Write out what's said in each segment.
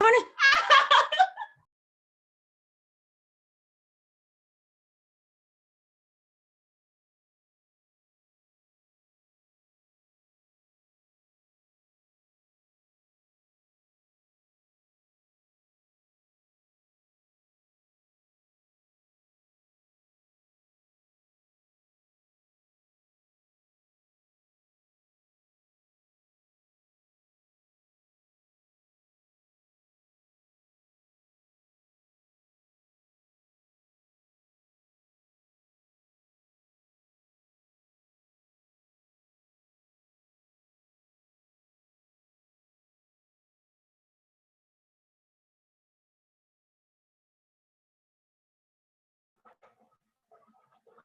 Mana?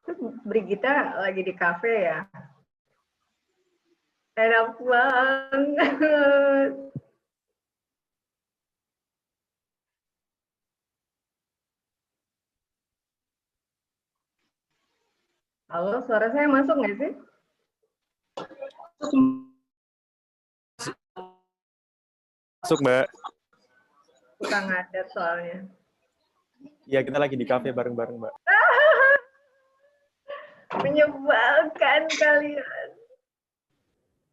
Terus Brigita lagi di kafe ya? Enak banget. Halo, suara saya masuk nggak sih? Masuk, Mbak. Suka ngadet soalnya. Iya, kita lagi di kafe bareng-bareng, Mbak. Menyebalkan kalian.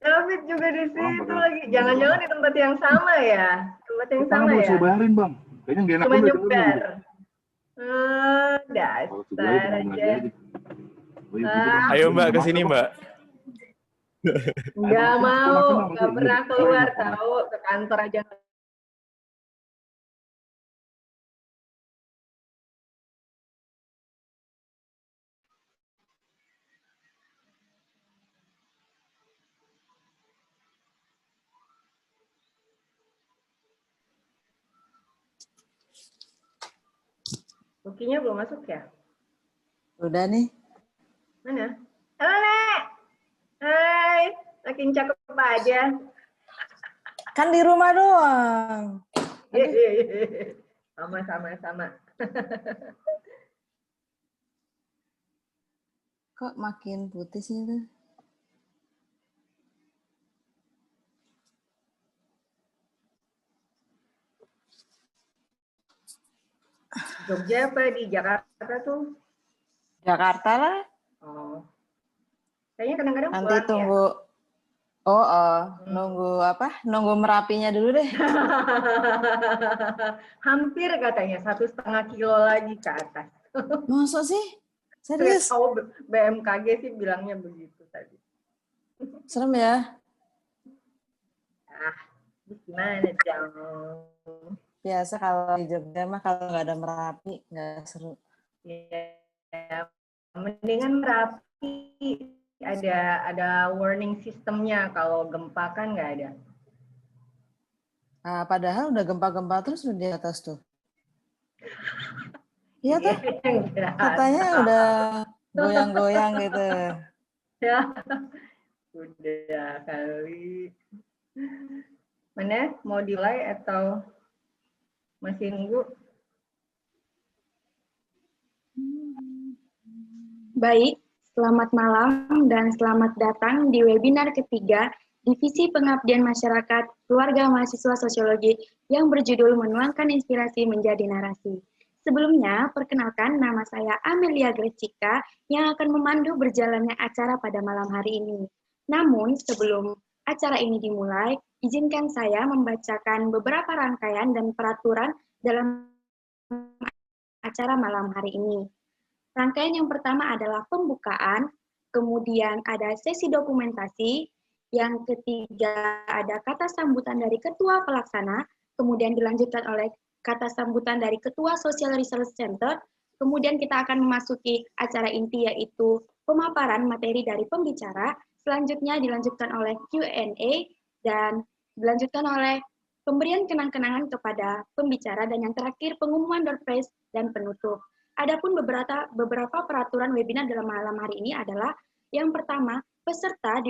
David juga di situ lagi. Jangan-jangan di tempat yang sama ya? Tempat yang sama ya? Saya bayarin, Bang. Kayaknya nggak enak Cuma banget. nyebar. Dasar aja. Ayo, Mbak, ke sini, Mbak. Nggak mau, nggak pernah keluar tahu, ke kantor aja. Bukinya belum masuk ya? Udah nih. Mana? Halo, Nek. Hai, makin cakep aja. Kan di rumah doang. Sama. Kok makin putih sih itu? Jogja apa di Jakarta tuh? Jakarta lah. Oh. Kayaknya kadang-kadang Nanti pulang tunggu. ya? Nunggu apa? Nunggu Merapinya dulu deh. Hampir katanya 1,5 kilo lagi ke atas. Masa sih? Saya Serius? tahu BMKG sih bilangnya begitu tadi. Serem ya? Gimana dong? Biasa kalau di Jogja mah kalau nggak ada Merapi nggak seru. Ya, mendingan Merapi ada warning sistemnya, kalau gempa kan nggak ada. Nah, padahal udah gempa-gempa terus udah di atas tuh. Iya tuh. Katanya udah goyang-goyang gitu. Ya, udah kali. Mana mau dimulai atau masih nunggu? Baik, selamat malam dan selamat datang di webinar ketiga Divisi Pengabdian Masyarakat Keluarga Mahasiswa Sosiologi yang berjudul Menuangkan Inspirasi Menjadi Narasi. Sebelumnya, perkenalkan nama saya Amelia Grecika yang akan memandu berjalannya acara pada malam hari ini. Namun, sebelum acara ini dimulai, izinkan saya membacakan beberapa rangkaian dan peraturan dalam acara malam hari ini. Rangkaian yang pertama adalah pembukaan, kemudian ada sesi dokumentasi, yang ketiga ada kata sambutan dari Ketua Pelaksana, kemudian dilanjutkan oleh kata sambutan dari Ketua Social Research Center, kemudian kita akan memasuki acara inti yaitu pemaparan materi dari pembicara, selanjutnya dilanjutkan oleh Q&A, dan dilanjutkan oleh pemberian kenang-kenangan kepada pembicara, dan yang terakhir pengumuman door prize dan penutup. Adapun beberapa peraturan webinar dalam malam hari ini adalah yang pertama, peserta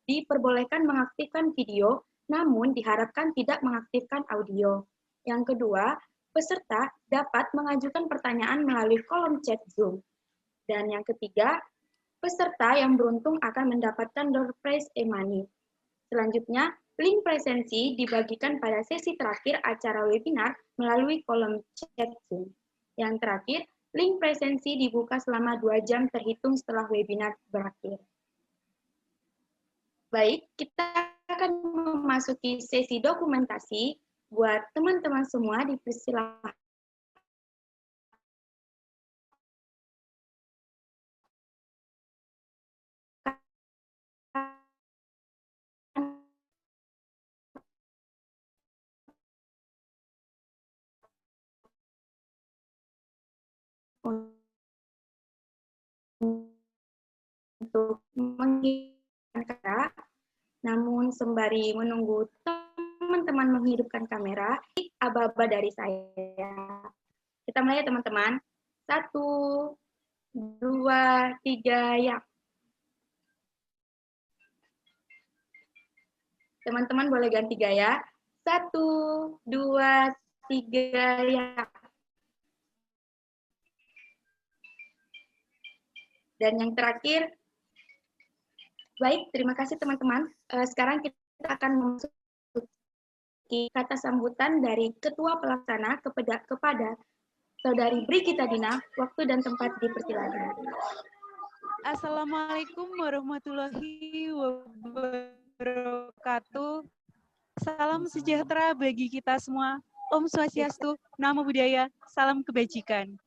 diperbolehkan mengaktifkan video, namun diharapkan tidak mengaktifkan audio. Yang kedua, peserta dapat mengajukan pertanyaan melalui kolom chat Zoom. Dan yang ketiga, peserta yang beruntung akan mendapatkan door prize e-money. Selanjutnya, Link presensi dibagikan pada sesi terakhir acara webinar melalui kolom chat Zoom. Yang terakhir, link presensi dibuka selama 2 jam terhitung setelah webinar berakhir. Baik, kita akan memasuki sesi dokumentasi. Buat teman-teman semua dipersilahkan untuk menghidupkan kamera, namun sembari menunggu teman-teman menghidupkan kamera, aba-aba dari saya. Kita mulai ya teman-teman. 1, 2, 3, ya. Teman-teman boleh ganti gaya. 1, 2, 3, ya. Dan yang terakhir, baik, terima kasih teman-teman. Sekarang kita akan memasuki kata sambutan dari Ketua Pelaksana kepada Saudari Brigita Dina. Waktu dan tempat dipersilakan. Assalamualaikum warahmatullahi wabarakatuh. Salam sejahtera bagi kita semua. Om Swastiastu, Namo Buddhaya, salam kebajikan.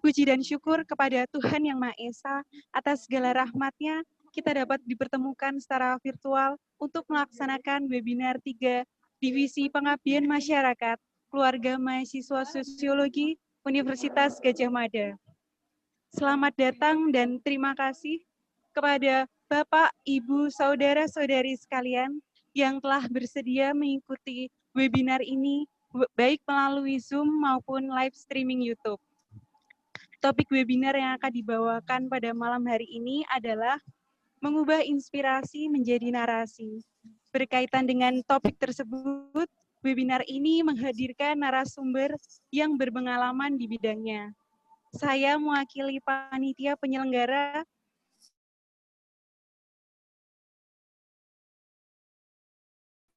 Puji dan syukur kepada Tuhan Yang Maha Esa atas segala rahmat-Nya kita dapat dipertemukan secara virtual untuk melaksanakan webinar 3 Divisi Pengabdian Masyarakat Keluarga Mahasiswa Sosiologi Universitas Gadjah Mada. Selamat datang dan terima kasih kepada Bapak, Ibu, Saudara-saudari sekalian yang telah bersedia mengikuti webinar ini baik melalui Zoom maupun live streaming YouTube. Topik webinar yang akan dibawakan pada malam hari ini adalah mengubah inspirasi menjadi narasi. Berkaitan dengan topik tersebut, webinar ini menghadirkan narasumber yang berpengalaman di bidangnya. Saya mewakili panitia penyelenggara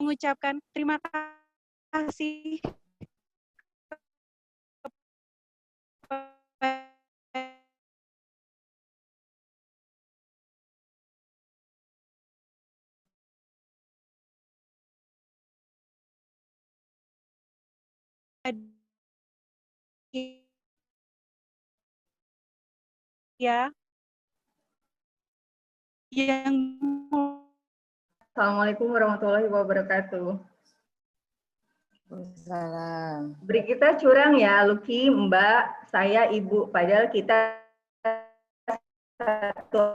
mengucapkan terima kasih ya yang Assalamualaikum warahmatullahi wabarakatuh. Salam. Brigita curang ya, Lucky, Mbak, saya, Ibu. Padahal kita satu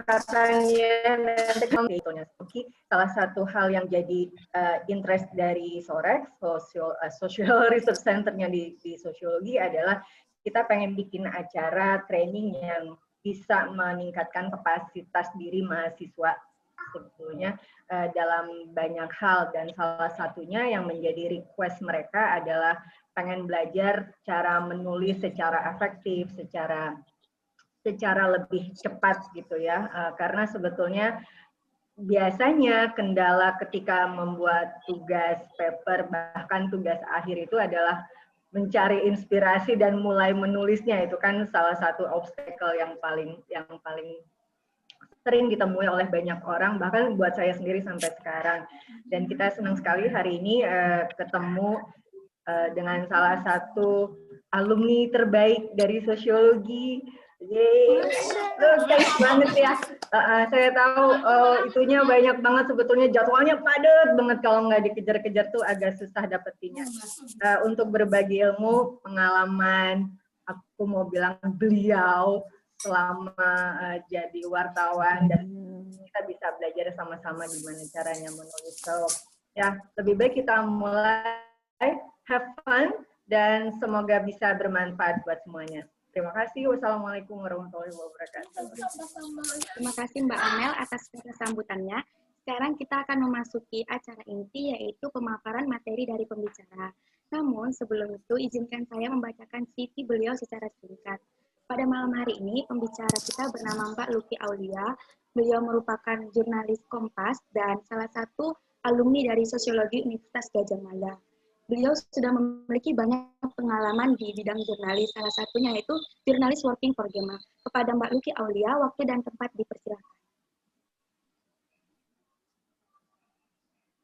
angkatannya nanti salah satu hal yang jadi interest dari SOREX, Social Research Center-nya di sosiologi adalah kita pengen bikin acara training yang bisa meningkatkan kapasitas diri mahasiswa sebetulnya dalam banyak hal, dan salah satunya yang menjadi request mereka adalah pengen belajar cara menulis secara efektif, secara lebih cepat gitu ya, karena sebetulnya biasanya kendala ketika membuat tugas paper bahkan tugas akhir itu adalah mencari inspirasi dan mulai menulisnya. Itu kan salah satu obstacle yang paling sering ditemui oleh banyak orang, bahkan buat saya sendiri sampai sekarang. Dan kita senang sekali hari ini ketemu dengan salah satu alumni terbaik dari sosiologi. Yeay, thanks banget ya. Saya tahu itunya banyak banget sebetulnya, jadwalnya padat banget, kalau nggak dikejar-kejar tuh agak susah dapetinnya. Untuk berbagi ilmu, pengalaman, aku mau bilang beliau selama jadi wartawan, dan kita bisa belajar sama-sama gimana caranya menulis. So, ya lebih baik kita mulai, have fun, dan semoga bisa bermanfaat buat semuanya. Terima kasih. Wassalamualaikum warahmatullahi wabarakatuh. Terima kasih Mbak Amel atas sambutannya. Sekarang kita akan memasuki acara inti, yaitu pemaparan materi dari pembicara. Namun sebelum itu izinkan saya membacakan CV beliau secara singkat. Pada malam hari ini pembicara kita bernama Mbak Luki Aulia. Beliau merupakan jurnalis Kompas dan salah satu alumni dari Sosiologi Universitas Gadjah Mada. Beliau sudah memiliki banyak pengalaman di bidang jurnalis, salah satunya yaitu jurnalis working for Gema. Kepada Mbak Luki Aulia, waktu dan tempat dipersilakan.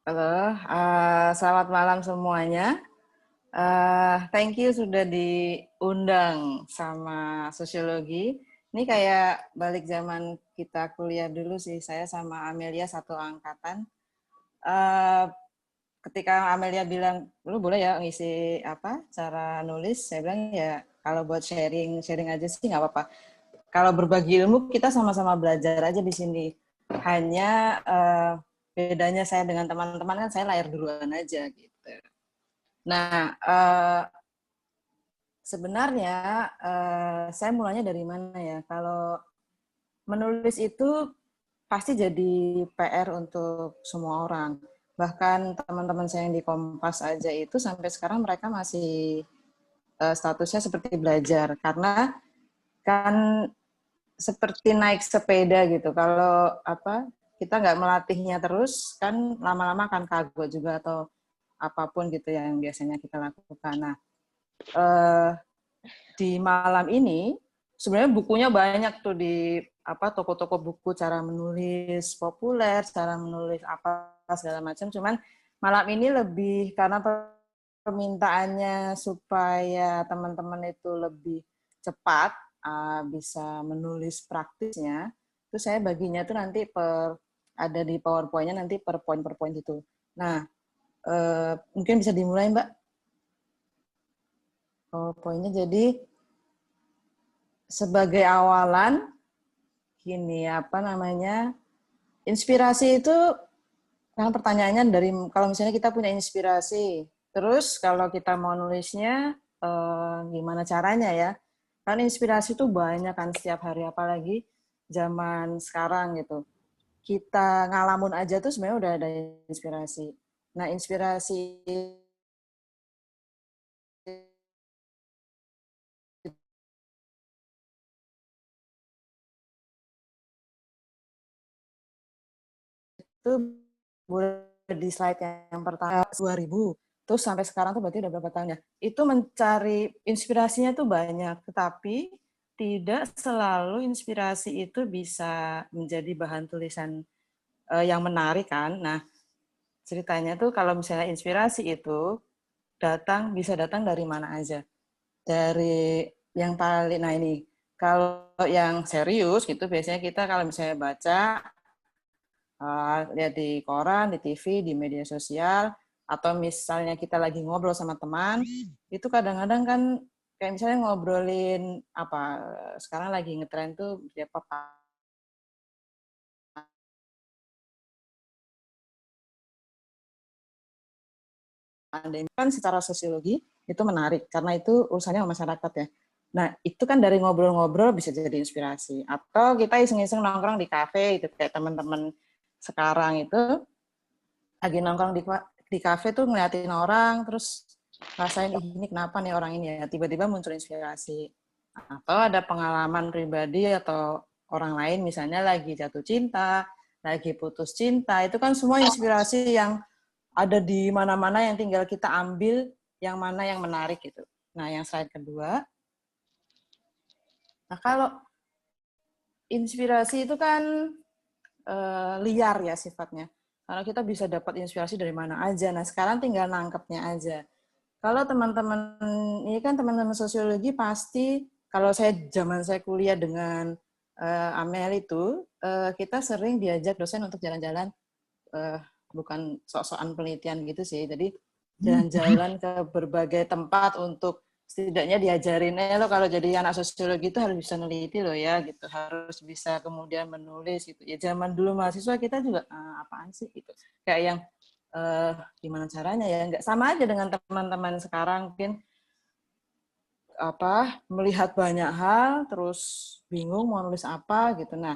Halo, selamat malam semuanya. Thank you sudah diundang sama Sosiologi. Ini kayak balik zaman kita kuliah dulu sih, saya sama Amelia satu angkatan. Ketika Amelia bilang, lu boleh ya ngisi cara nulis, saya bilang ya kalau buat sharing aja sih nggak apa-apa. Kalau berbagi ilmu kita sama-sama belajar aja di sini. Hanya bedanya saya dengan teman-teman kan saya lahir duluan aja gitu. Nah sebenarnya saya mulanya dari mana ya? Kalau menulis itu pasti jadi PR untuk semua orang. Bahkan teman-teman saya yang di Kompas aja itu sampai sekarang mereka masih statusnya seperti belajar. Karena kan seperti naik sepeda gitu. Kalau kita nggak melatihnya terus, kan lama-lama akan kagok juga atau apapun gitu yang biasanya kita lakukan. Nah, di malam ini sebenarnya bukunya banyak tuh di toko-toko buku, cara menulis populer, cara menulis apa segala macam. Cuman malam ini lebih karena permintaannya supaya teman-teman itu lebih cepat bisa menulis praktisnya. Itu saya baginya tuh nanti ada di PowerPoint-nya nanti per poin itu. Nah, mungkin bisa dimulai Mbak. PowerPoint-nya jadi sebagai awalan gini inspirasi itu kan pertanyaannya dari kalau misalnya kita punya inspirasi, terus kalau kita mau nulisnya gimana caranya ya? Kan inspirasi itu banyak kan setiap hari, apalagi zaman sekarang gitu. Kita ngalamun aja tuh sebenarnya udah ada inspirasi. Nah, inspirasi itu boleh di slide yang pertama 2000. Terus sampai sekarang tuh berarti udah berapa tahun ya? Itu mencari inspirasinya tuh banyak, tetapi tidak selalu inspirasi itu bisa menjadi bahan tulisan yang menarik kan. Nah, ceritanya tuh kalau misalnya inspirasi itu bisa datang dari mana aja. Dari yang paling, nah ini, kalau yang serius gitu biasanya kita kalau misalnya baca, lihat di koran, di TV, di media sosial, atau misalnya kita lagi ngobrol sama teman, itu kadang-kadang kan kayak misalnya ngobrolin sekarang lagi ngetren tuh siapa pandemi kan secara sosiologi itu menarik karena itu urusannya sama masyarakat ya. Nah, itu kan dari ngobrol-ngobrol bisa jadi inspirasi. Atau kita iseng-iseng nongkrong di kafe itu kayak teman-teman sekarang itu lagi nongkrong di kafe tuh ngeliatin orang terus rasain ini kenapa nih orang ini ya, tiba-tiba muncul inspirasi. Atau ada pengalaman pribadi atau orang lain misalnya lagi jatuh cinta, lagi putus cinta, itu kan semua inspirasi yang ada di mana-mana yang tinggal kita ambil yang mana yang menarik gitu. Nah, yang slide kedua. Nah, kalau inspirasi itu kan liar ya sifatnya. Karena kita bisa dapat inspirasi dari mana aja. Nah, sekarang tinggal nangkepnya aja. Kalau teman-teman, ini kan teman-teman sosiologi pasti, kalau zaman saya kuliah dengan Amel itu, kita sering diajak dosen untuk jalan-jalan, bukan sok-sokan penelitian gitu sih, jadi jalan-jalan ke berbagai tempat untuk setidaknya diajarin, lo kalau jadi anak sosiologi itu harus bisa neliti lo ya, gitu, harus bisa kemudian menulis gitu. Ya zaman dulu mahasiswa kita juga apaan sih gitu, kayak yang gimana caranya ya, nggak sama aja dengan teman-teman sekarang mungkin melihat banyak hal, terus bingung mau nulis apa gitu. Nah,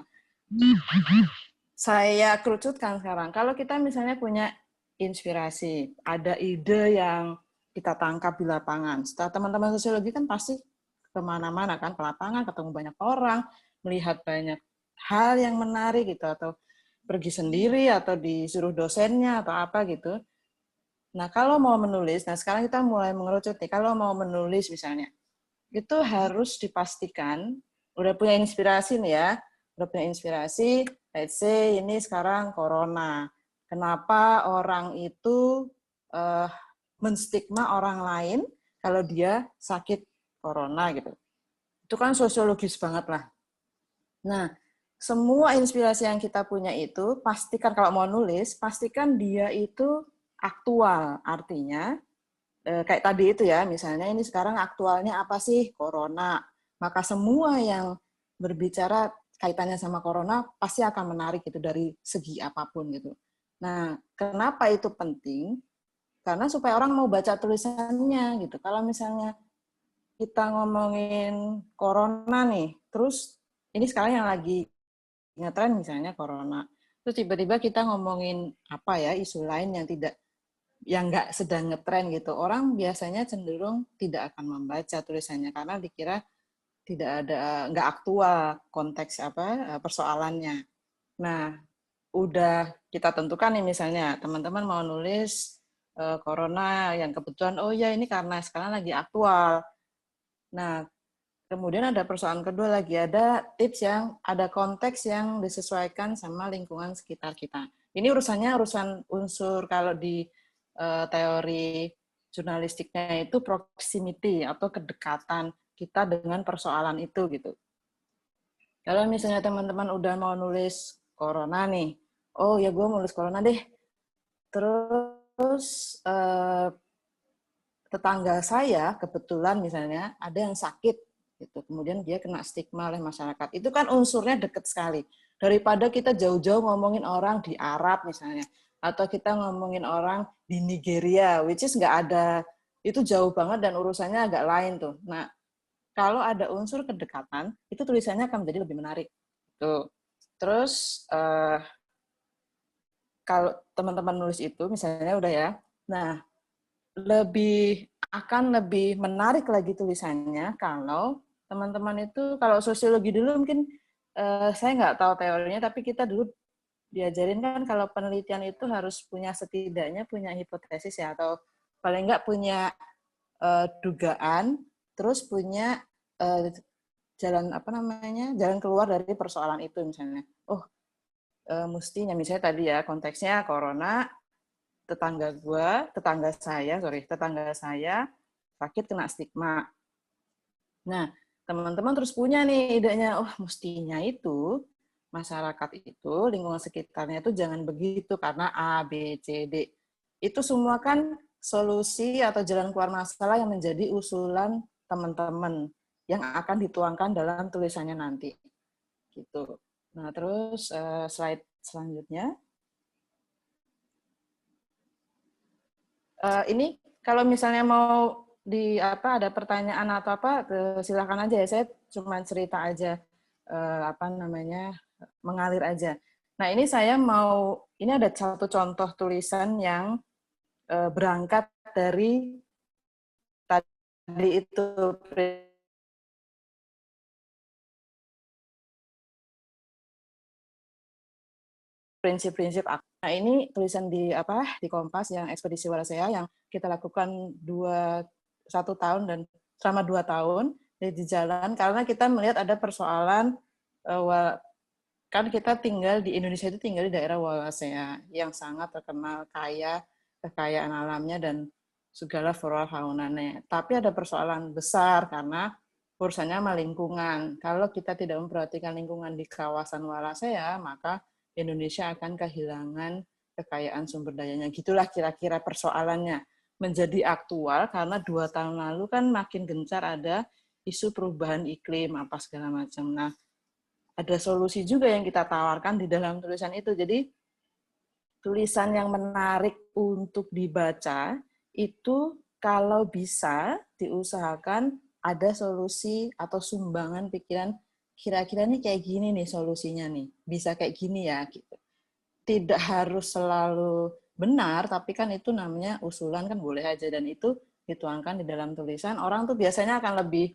saya kerucutkan sekarang. Kalau kita misalnya punya inspirasi, ada ide yang kita tangkap di lapangan. Setelah teman-teman sosiologi kan pasti kemana-mana kan, ke lapangan, ketemu banyak orang, melihat banyak hal yang menarik gitu, atau pergi sendiri, atau disuruh dosennya, atau apa gitu. Nah, kalau mau menulis, nah sekarang kita mulai mengerucut nih, kalau mau menulis misalnya, itu harus dipastikan, udah punya inspirasi nih ya, udah punya inspirasi, let's say ini sekarang corona. Kenapa orang itu menstigma orang lain kalau dia sakit corona gitu. Itu kan sosiologis banget lah. Nah, semua inspirasi yang kita punya itu, pastikan kalau mau nulis, pastikan dia itu aktual. Artinya, kayak tadi itu ya, misalnya ini sekarang aktualnya apa sih? Corona. Maka semua yang berbicara kaitannya sama corona pasti akan menarik gitu dari segi apapun gitu. Nah, kenapa itu penting? Karena supaya orang mau baca tulisannya gitu. Kalau misalnya kita ngomongin corona nih, terus ini sekarang yang lagi ngetren misalnya corona. Terus tiba-tiba kita ngomongin apa ya, isu lain yang nggak sedang ngetren gitu, orang biasanya cenderung tidak akan membaca tulisannya karena dikira nggak aktual konteks persoalannya. Nah, udah kita tentukan nih misalnya teman-teman mau nulis corona yang kebetulan oh ya ini karena sekarang lagi aktual. Nah, kemudian ada persoalan kedua lagi, ada tips yang ada konteks yang disesuaikan sama lingkungan sekitar kita. Ini urusan unsur kalau di teori jurnalistiknya itu proximity atau kedekatan kita dengan persoalan itu gitu. Kalau misalnya teman-teman udah mau nulis corona nih, oh ya gue mau nulis corona deh. Terus tetangga saya kebetulan misalnya ada yang sakit gitu. Kemudian dia kena stigma oleh masyarakat. Itu kan unsurnya deket sekali. Daripada kita jauh-jauh ngomongin orang di Arab misalnya, atau kita ngomongin orang di Nigeria, which is nggak ada, itu jauh banget dan urusannya agak lain tuh. Nah, kalau ada unsur kedekatan, itu tulisannya akan menjadi lebih menarik. Tuh. Terus kalau teman-teman nulis itu misalnya udah ya, nah akan lebih menarik lagi tulisannya kalau teman-teman itu, kalau sosiologi dulu mungkin saya nggak tahu teorinya, tapi kita dulu diajarin kan kalau penelitian itu harus setidaknya punya hipotesis ya, atau paling nggak punya dugaan, terus punya jalan keluar dari persoalan itu misalnya. Oh, mestinya misalnya tadi ya konteksnya corona, tetangga saya sakit kena stigma. Nah, teman-teman terus punya nih idenya, oh mestinya itu masyarakat itu, lingkungan sekitarnya itu jangan begitu karena A, B, C, D. Itu semua kan solusi atau jalan keluar masalah yang menjadi usulan teman-teman yang akan dituangkan dalam tulisannya nanti. Gitu. Nah, terus slide selanjutnya. Ini kalau misalnya mau ada pertanyaan atau apa, silakan aja ya. Saya cuma cerita aja mengalir aja. Nah, ini ini ada satu contoh tulisan yang berangkat dari tadi itu prinsip-prinsip. Nah, ini tulisan di Kompas yang Ekspedisi Walasea yang kita lakukan 1 tahun dan selama 2 tahun di jalan, karena kita melihat ada persoalan kan kita tinggal di Indonesia, itu tinggal di daerah Wallacea yang sangat terkenal kaya kekayaan alamnya dan segala flora faunanya. Tapi ada persoalan besar karena urusannya sama lingkungan. Kalau kita tidak memperhatikan lingkungan di kawasan Wallacea, maka Indonesia akan kehilangan kekayaan sumber dayanya. Gitulah kira-kira persoalannya. Menjadi aktual karena 2 tahun lalu kan makin gencar ada isu perubahan iklim apa segala macam. Nah, ada solusi juga yang kita tawarkan di dalam tulisan itu. Jadi tulisan yang menarik untuk dibaca itu kalau bisa diusahakan ada solusi atau sumbangan pikiran, kira-kira nih kayak gini nih solusinya nih, bisa kayak gini ya gitu. Tidak harus selalu benar, tapi kan itu namanya usulan kan boleh aja, dan itu dituangkan di dalam tulisan. Orang tuh biasanya akan lebih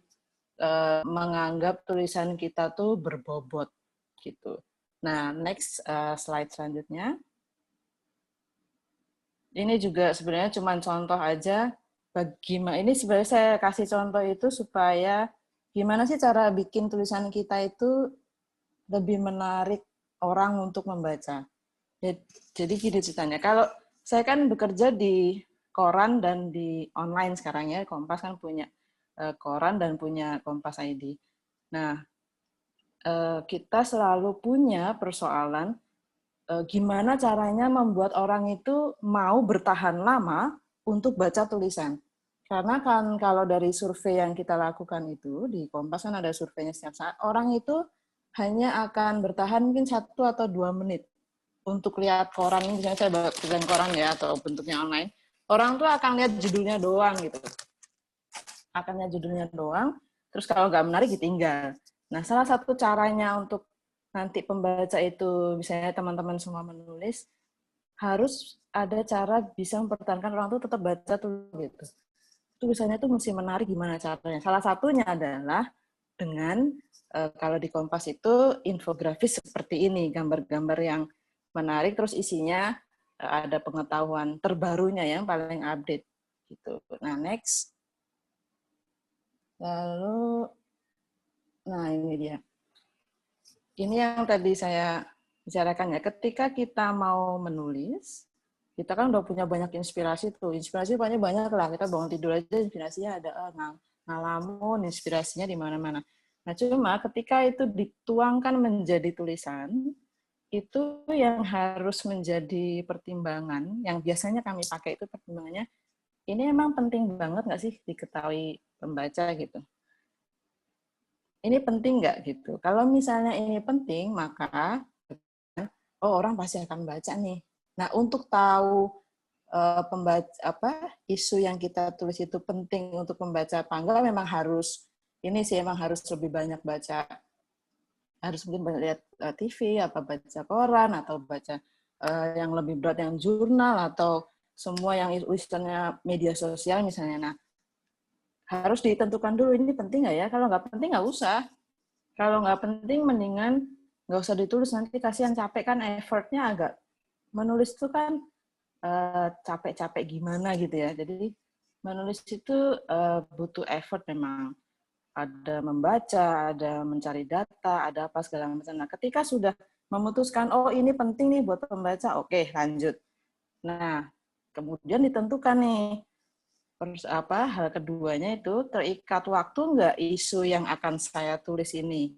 menganggap tulisan kita tuh berbobot gitu. Nah, next slide selanjutnya. Ini juga sebenarnya cuma contoh aja. Bagaimana ini sebenarnya saya kasih contoh itu supaya gimana sih cara bikin tulisan kita itu lebih menarik orang untuk membaca. Jadi gini ceritanya. Kalau saya kan bekerja di koran dan di online sekarang ya. Kompas kan punya koran dan punya Kompas ID. Nah, kita selalu punya persoalan gimana caranya membuat orang itu mau bertahan lama untuk baca tulisan. Karena kan kalau dari survei yang kita lakukan itu, di Kompas kan ada surveinya setiap saat, orang itu hanya akan bertahan mungkin 1 atau 2 menit untuk lihat koran, misalnya saya baca koran ya, atau bentuknya online, orang tuh akan lihat judulnya doang gitu. Akan lihat judulnya doang, terus kalau nggak menarik ditinggal. Nah, salah satu caranya untuk nanti pembaca itu, misalnya teman-teman semua menulis, harus ada cara bisa mempertahankan orang tuh tetap baca tuh gitu. Tulisannya tuh mesti menarik, gimana caranya? Salah satunya adalah dengan kalau di Kompas itu infografis seperti ini, gambar-gambar yang menarik, terus isinya ada pengetahuan terbarunya yang paling update gitu. Nah, next. Lalu, nah ini dia. Ini yang tadi saya bicarakan ya, ketika kita mau menulis, kita kan udah punya banyak inspirasi tuh. Inspirasi banyak lah, kita bangun tidur aja inspirasinya ada, ngalamun, inspirasinya di mana-mana. Nah, cuma ketika itu dituangkan menjadi tulisan, itu yang harus menjadi pertimbangan, yang biasanya kami pakai itu pertimbangannya, ini emang penting banget nggak sih diketahui pembaca gitu. Ini penting nggak gitu. Kalau misalnya ini penting, maka orang pasti akan baca nih. Nah, untuk tahu pembaca isu yang kita tulis itu penting untuk pembaca apa enggak, memang harus emang harus lebih banyak baca, harus mungkin lihat TV, apa baca koran, atau baca yang lebih berat yang jurnal, atau semua yang isunya media sosial misalnya. Nah, harus ditentukan dulu ini penting nggak ya. Kalau nggak penting nggak usah. Kalau nggak penting mendingan nggak usah ditulis, nanti kasihan capek kan, effortnya agak, menulis itu kan capek-capek gimana gitu ya. Jadi menulis itu butuh effort memang. Ada membaca, ada mencari data, ada apa segala macam. Nah, ketika sudah memutuskan, oh ini penting nih buat pembaca, oke lanjut. Nah, kemudian ditentukan nih, hal keduanya itu terikat waktu nggak isu yang akan saya tulis ini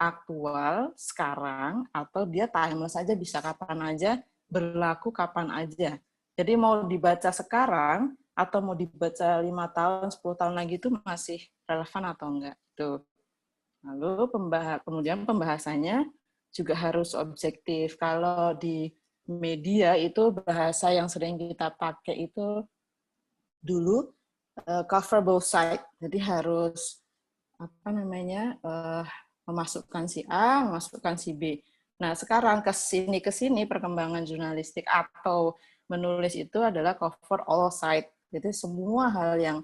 aktual sekarang, atau dia timeless aja, bisa kapan aja, berlaku kapan aja. Jadi mau dibaca sekarang atau mau dibaca 5 tahun, 10 tahun lagi itu masih relevan atau enggak. Tuh. Lalu kemudian pembahasannya juga harus objektif. Kalau di media itu bahasa yang sering kita pakai itu dulu cover both side. Jadi harus memasukkan si A, memasukkan si B. Nah, sekarang ke sini perkembangan jurnalistik atau menulis itu adalah cover all side. Jadi semua hal yang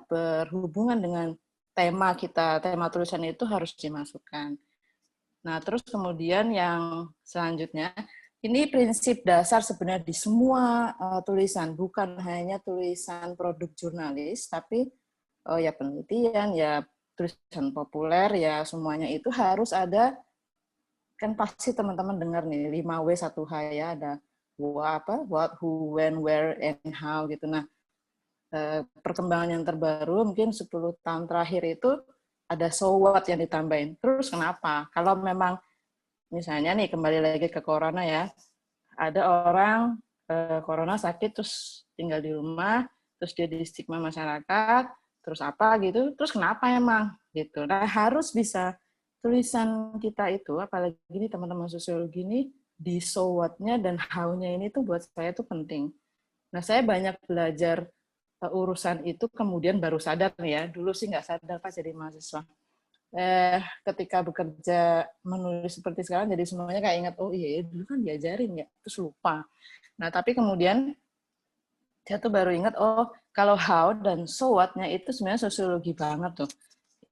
berhubungan dengan tema kita, tema tulisan itu harus dimasukkan. Nah, terus kemudian yang selanjutnya, ini prinsip dasar sebenarnya di semua tulisan, bukan hanya tulisan produk jurnalis, tapi ya penelitian, ya tulisan populer, ya semuanya itu harus ada. Kan pasti teman-teman dengar nih 5W 1H ya, ada what, who, when, where, and how gitu. Nah, perkembangan yang terbaru mungkin 10 tahun terakhir itu ada so what yang ditambahin. Terus kenapa? Kalau memang misalnya nih kembali lagi ke corona ya, ada orang corona sakit terus tinggal di rumah, terus dia di stigma masyarakat, terus apa gitu, terus kenapa emang gitu. Nah, harus bisa tulisan kita itu, apalagi ini teman-teman sosiologi ini, di so what-nya dan how-nya ini tuh buat saya tuh penting. Nah, saya banyak belajar urusan itu kemudian baru sadar ya. Dulu sih nggak sadar pas jadi mahasiswa. Ketika bekerja menulis seperti sekarang, jadi semuanya kayak ingat, oh iya dulu kan diajarin ya, terus lupa. Nah tapi kemudian saya tuh baru ingat, oh kalau how dan so what-nya itu sebenarnya sosiologi banget tuh.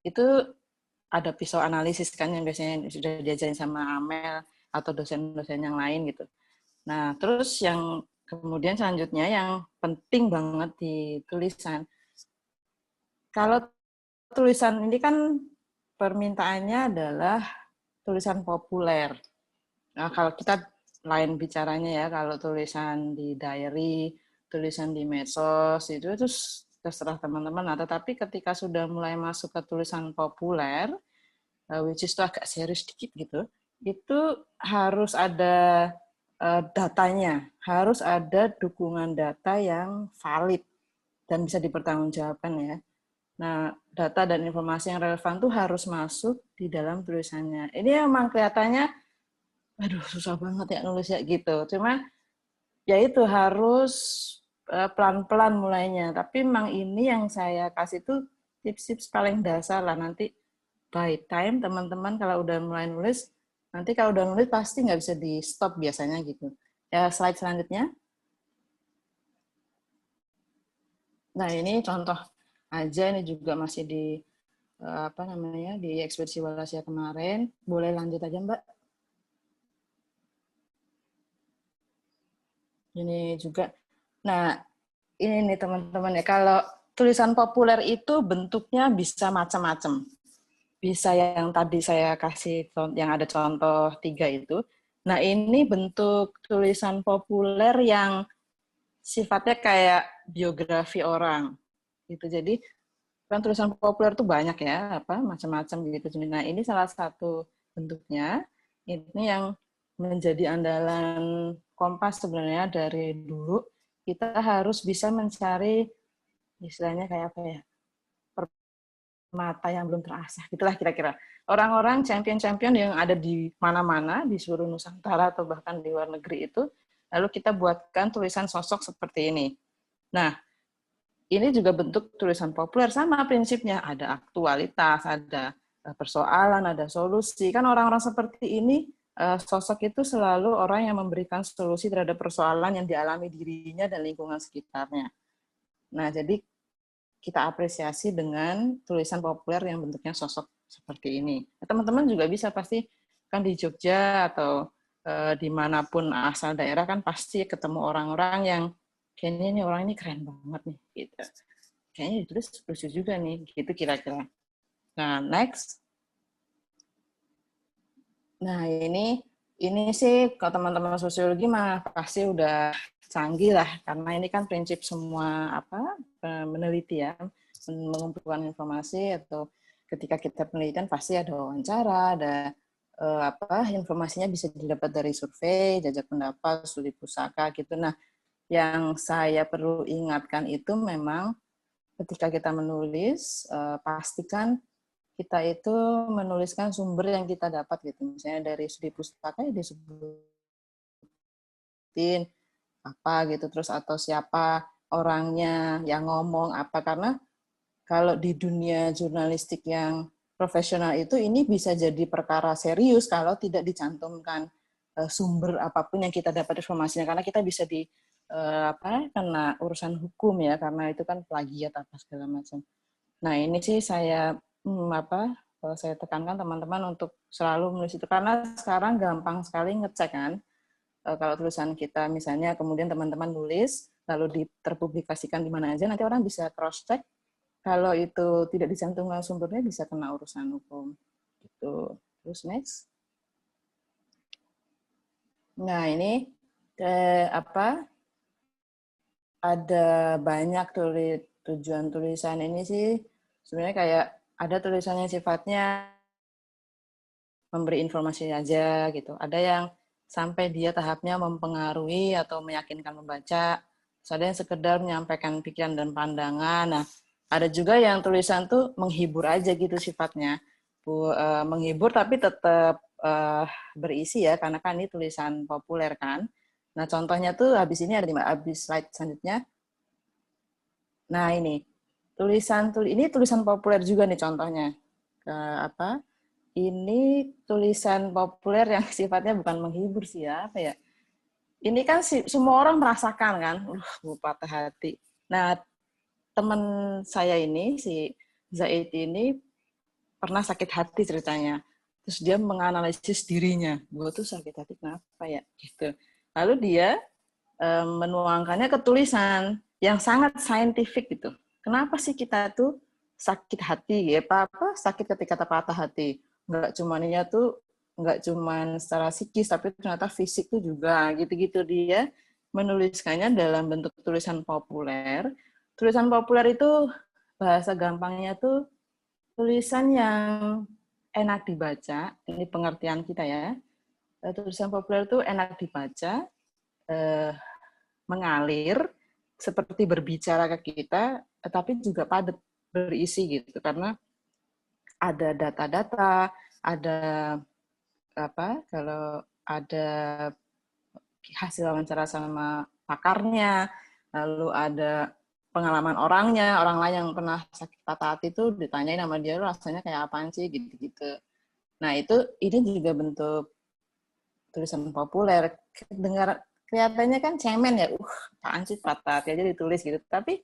Itu ada pisau analisis kan yang biasanya sudah diajarin sama Amel atau dosen-dosen yang lain gitu. Nah, terus yang kemudian selanjutnya yang penting banget di tulisan. Kalau tulisan ini kan permintaannya adalah tulisan populer. Nah, kalau kita lain bicaranya ya, kalau tulisan di diary, tulisan di medsos, itu terserah teman-teman. Nah, tetapi ketika sudah mulai masuk ke tulisan populer, which is itu agak serius dikit gitu, itu harus ada datanya, harus ada dukungan data yang valid dan bisa dipertanggungjawabkan ya. Nah, data dan informasi yang relevan tuh harus masuk di dalam tulisannya. Ini emang kelihatannya, aduh susah banget ya nulis ya gitu. Cuma ya itu harus pelan-pelan mulainya. Tapi memang ini yang saya kasih tuh tips-tips paling dasar lah. Nanti by time teman-teman kalau udah mulai nulis, nanti kalau udah nulis pasti nggak bisa di stop biasanya gitu. Ya slide selanjutnya. Nah ini contoh aja, ini juga masih di apa namanya di ekspedisi Wallacea kemarin. Boleh lanjut aja Mbak. Ini juga. Nah ini nih teman-teman ya, kalau tulisan populer itu bentuknya bisa macam-macam. Bisa yang tadi saya kasih yang ada contoh 3 itu. Nah ini bentuk tulisan populer yang sifatnya kayak biografi orang gitu. Jadi kan tulisan populer tuh banyak ya, apa macam-macam gitu. Nah ini salah satu bentuknya. Ini yang menjadi andalan Kompas sebenarnya dari dulu. Kita harus bisa mencari istilahnya kayak apa ya, mata yang belum terasah, gitulah kira-kira. Orang-orang champion-champion yang ada di mana-mana, di seluruh Nusantara atau bahkan di luar negeri itu, lalu kita buatkan tulisan sosok seperti ini. Nah, ini juga bentuk tulisan populer, sama prinsipnya. Ada aktualitas, ada persoalan, ada solusi. Kan orang-orang seperti ini, sosok itu selalu orang yang memberikan solusi terhadap persoalan yang dialami dirinya dan lingkungan sekitarnya. Nah, jadi kita apresiasi dengan tulisan populer yang bentuknya sosok seperti ini. Teman-teman juga bisa pasti kan di Jogja atau dimanapun asal daerah kan pasti ketemu orang-orang yang kayaknya ini orang ini keren banget nih, gitu. Kayaknya ditulis lucu juga nih, gitu kira-kira. Nah, next. Nah, ini sih kalau teman-teman sosiologi mah pasti udah canggih lah, karena ini kan prinsip semua meneliti ya, mengumpulkan informasi, atau ketika kita penelitian pasti ada wawancara, ada informasinya bisa didapat dari survei, jajak pendapat, studi pusaka gitu. Nah, yang saya perlu ingatkan itu memang ketika kita menulis, pastikan kita itu menuliskan sumber yang kita dapat gitu. Misalnya dari studi pustaka ya disebutin apa gitu, terus atau siapa orangnya yang ngomong apa, karena kalau di dunia jurnalistik yang profesional itu ini bisa jadi perkara serius kalau tidak dicantumkan sumber apapun yang kita dapat informasinya, karena kita bisa kena urusan hukum ya, karena itu kan plagiat apa segala macam. Nah ini sih saya saya tekankan teman-teman untuk selalu menulis itu, karena sekarang gampang sekali ngecek kan. Kalau tulisan kita misalnya kemudian teman-teman nulis lalu terpublikasikan di mana aja, nanti orang bisa cross check. Kalau itu tidak dicantumkan sumbernya bisa kena urusan hukum. Gitu. Terus next. Nah ini ada banyak tujuan tulisan ini sih. Sebenarnya kayak ada tulisannya sifatnya memberi informasi aja gitu. Ada yang sampai dia tahapnya mempengaruhi atau meyakinkan membaca. Terus ada yang sekedar menyampaikan pikiran dan pandangan. Nah, ada juga yang tulisan tuh menghibur aja gitu sifatnya. Menghibur tapi tetap berisi ya, karena kan ini tulisan populer kan. Nah, contohnya tuh habis ini ada habis slide selanjutnya. Nah ini ini tulisan populer juga nih contohnya. Ini tulisan populer yang sifatnya bukan menghibur sih ya, apa ya? Ini kan semua orang merasakan kan, patah hati. Nah teman saya ini si Zaid ini pernah sakit hati ceritanya. Terus dia menganalisis dirinya, gue tuh sakit hati kenapa ya? Gitu. Lalu dia menuangkannya ke tulisan yang sangat saintifik gitu. Kenapa sih kita tuh sakit hati ya? Apa sakit ketika patah hati? Nggak cuman secara psikis, tapi ternyata fisik tuh juga gitu-gitu. Dia menuliskannya dalam bentuk tulisan populer. Tulisan populer itu bahasa gampangnya tuh tulisan yang enak dibaca. Ini pengertian kita ya. Tulisan populer itu enak dibaca, mengalir, seperti berbicara ke kita, tapi juga padat berisi gitu. Karena ada data-data, ada kalau ada hasil wawancara sama pakarnya, lalu ada pengalaman orangnya, orang lain yang pernah sakit patah hati itu ditanyain sama dia rasanya kayak apaan sih gitu-gitu. Nah ini juga bentuk tulisan populer. Kelihatannya kan cemen ya, apaan sih patah hati aja ditulis gitu. Tapi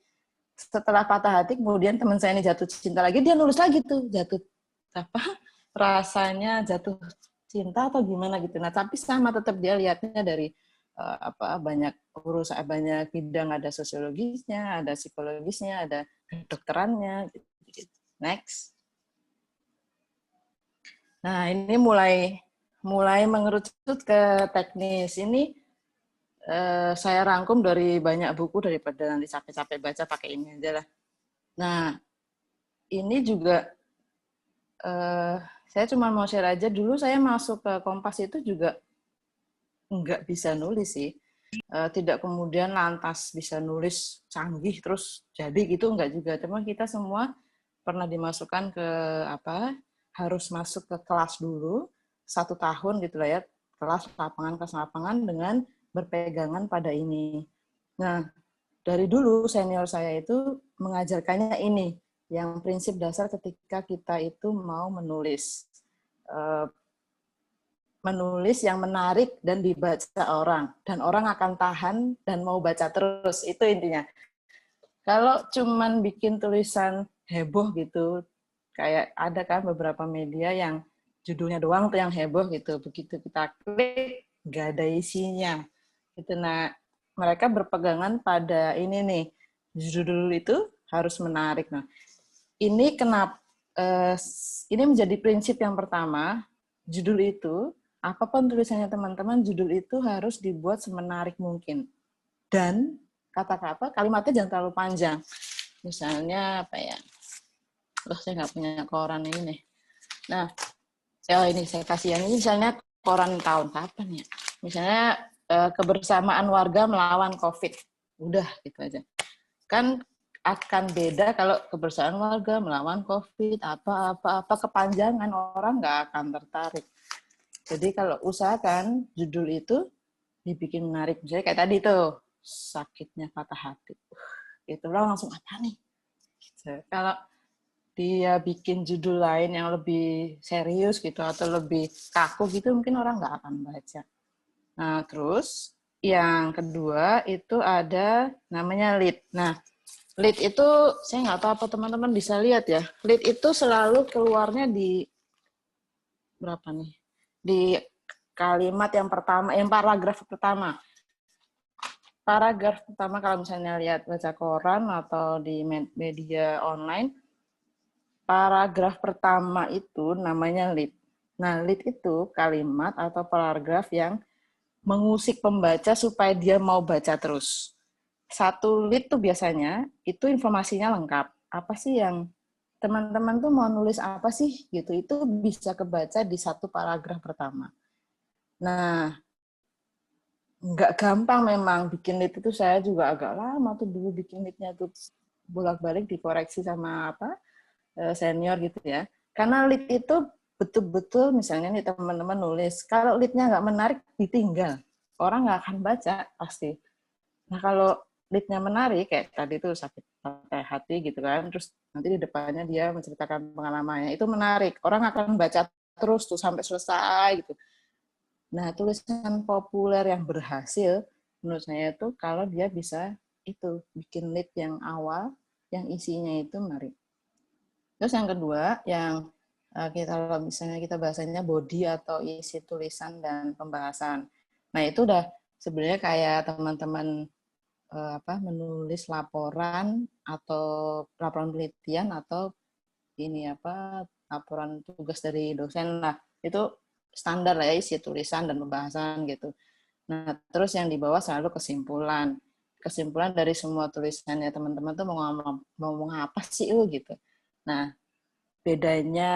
setelah patah hati kemudian teman saya ini jatuh cinta lagi, dia nulis lagi tuh rasanya jatuh cinta atau gimana gitu. Nah tapi sama tetap dia lihatnya dari banyak bidang, ada sosiologisnya, ada psikologisnya, ada kedokterannya gitu. Next. Nah ini mulai mengerucut ke teknis. Ini saya rangkum dari banyak buku daripada nanti capek-capek baca, pakai ini aja lah. Nah ini juga saya cuma mau share aja, dulu saya masuk ke Kompas itu juga nggak bisa nulis sih. Tidak kemudian lantas bisa nulis canggih terus jadi gitu, nggak juga. Cuma kita semua pernah dimasukkan ke harus masuk ke kelas dulu 1 tahun gitu lah ya, kelas lapangan dengan berpegangan pada ini. Nah dari dulu senior saya itu mengajarkannya ini, yang prinsip dasar ketika kita itu mau menulis. Menulis yang menarik dan dibaca orang. Dan orang akan tahan dan mau baca terus. Itu intinya. Kalau cuman bikin tulisan heboh gitu, kayak ada kan beberapa media yang judulnya doang tuh yang heboh gitu. Begitu kita klik, nggak ada isinya. Gitu. Nah, mereka berpegangan pada ini nih, judul itu harus menarik. Nah, ini menjadi prinsip yang pertama, judul itu, apapun tulisannya teman-teman, judul itu harus dibuat semenarik mungkin. Dan kata-kata, kalimatnya jangan terlalu panjang. Misalnya apa ya? Saya nggak punya koran ini nih. Nah, ini saya kasih yang ini misalnya koran tahun kapan ya? Misalnya kebersamaan warga melawan COVID. Udah gitu aja. Kan akan beda kalau kebersamaan warga melawan COVID, apa kepanjangan, orang nggak akan tertarik. Jadi kalau usahakan judul itu dibikin menarik. Misalnya kayak tadi tuh, sakitnya patah hati. Itu orang langsung apa nih? Gitu. Kalau dia bikin judul lain yang lebih serius gitu atau lebih kaku gitu, mungkin orang nggak akan baca. Nah terus yang kedua itu ada namanya lead. Nah lead itu saya nggak tahu apa teman-teman bisa lihat ya. Lead itu selalu keluarnya di berapa nih? Di kalimat yang pertama, yang paragraf pertama. Paragraf pertama kalau misalnya lihat baca koran atau di media online, paragraf pertama itu namanya lead. Nah, lead itu kalimat atau paragraf yang mengusik pembaca supaya dia mau baca terus. Satu lead tuh biasanya itu informasinya lengkap. Apa sih yang teman-teman tuh mau nulis apa sih gitu, itu bisa kebaca di satu paragraf pertama. Nah, nggak gampang memang bikin lead itu, saya juga agak lama tuh dulu bikin leadnya tuh bolak-balik dikoreksi sama senior gitu ya. Karena lead itu betul-betul misalnya nih teman-teman nulis, kalau leadnya nggak menarik ditinggal, orang nggak akan baca pasti. Nah kalau leadnya menarik kayak tadi tuh pakai hati gitu kan, terus nanti di depannya dia menceritakan pengalamannya. Itu menarik, orang akan baca terus tuh sampai selesai gitu. Nah, tulisan populer yang berhasil menurut saya itu kalau dia bisa itu bikin lead yang awal, yang isinya itu menarik. Terus yang kedua, yang kalau misalnya kita bahasanya body atau isi tulisan dan pembahasan. Nah, itu udah sebenarnya kayak teman-teman menulis laporan atau laporan penelitian atau ini laporan tugas dari dosen lah. Itu standar lah ya, isi tulisan dan pembahasan gitu. Nah, terus yang di bawah selalu kesimpulan. Kesimpulan dari semua tulisannya teman-teman tuh mau ngomong apa sih lu gitu. Nah, bedanya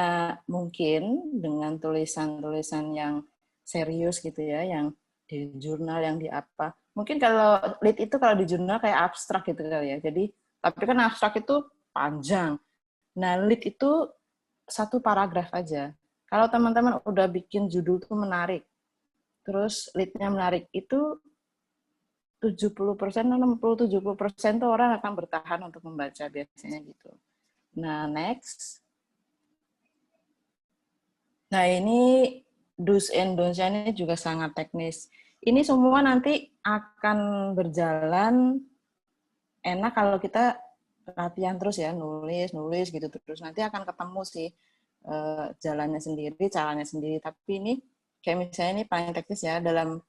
mungkin dengan tulisan-tulisan yang serius gitu ya, yang di jurnal, yang di apa. Mungkin kalau lead itu kalau di jurnal kayak abstrak gitu kali ya. Jadi, tapi kan abstrak itu panjang. Nah, lead itu satu paragraf aja. Kalau teman-teman udah bikin judul tuh menarik, terus lead-nya menarik, itu 70%, 60-70% tuh orang akan bertahan untuk membaca biasanya gitu. Nah, next. Nah, ini do's and don'ts-nya ini juga sangat teknis. Ini semua nanti akan berjalan enak kalau kita latihan terus ya, nulis gitu terus. Nanti akan ketemu sih jalannya sendiri, caranya sendiri. Tapi ini kayak misalnya ini paling teknis ya, dalam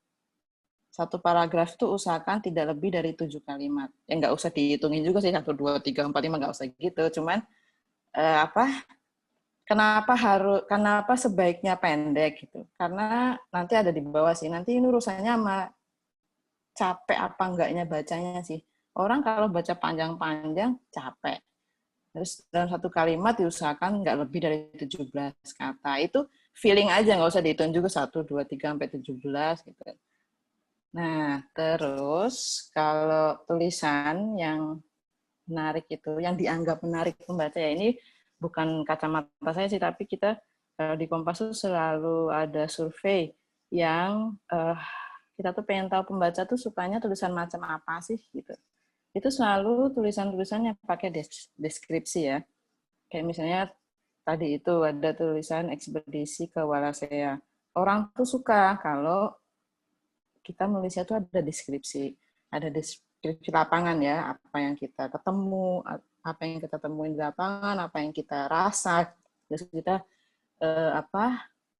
satu paragraf itu usahakan tidak lebih dari 7 kalimat. Ya nggak usah dihitungin juga sih, 1, 2, 3, 4, 5, nggak usah gitu. Cuman kenapa sebaiknya pendek gitu? Karena nanti ada di bawah sih. Nanti ini urusannya sama capek apa enggaknya bacanya sih. Orang kalau baca panjang-panjang capek. Terus dalam satu kalimat diusahakan nggak lebih dari 17 kata. Itu feeling aja, nggak usah dihitung juga 1, 2, 3, sampai 17 gitu. Nah, terus kalau tulisan yang menarik itu, yang dianggap menarik pembaca ya, ini bukan kacamata saya sih, tapi kita di Kompas tuh selalu ada survei yang kita tuh pengen tahu pembaca tuh sukanya tulisan macam apa sih gitu. Itu selalu tulisan-tulisan yang pakai deskripsi ya. Kayak misalnya tadi itu ada tulisan ekspedisi ke Wallacea. Orang tuh suka kalau kita nulisnya tuh ada deskripsi lapangan ya, apa yang kita ketemu, apa yang kita temuin di lapangan, apa yang kita rasa, terus kita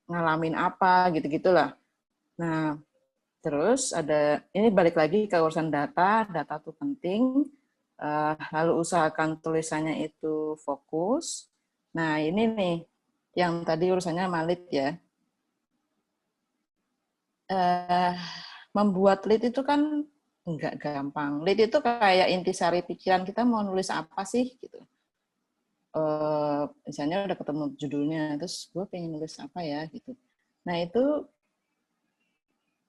ngalamin apa gitu-gitulah. Nah, terus ada ini balik lagi ke urusan data tuh penting. Lalu usahakan tulisannya itu fokus. Nah, ini nih yang tadi urusannya malit ya. Membuat lead itu kan enggak gampang. Lead itu kayak intisari pikiran kita mau nulis apa sih gitu. Misalnya udah ketemu judulnya, terus gue pengen nulis apa ya gitu. Nah itu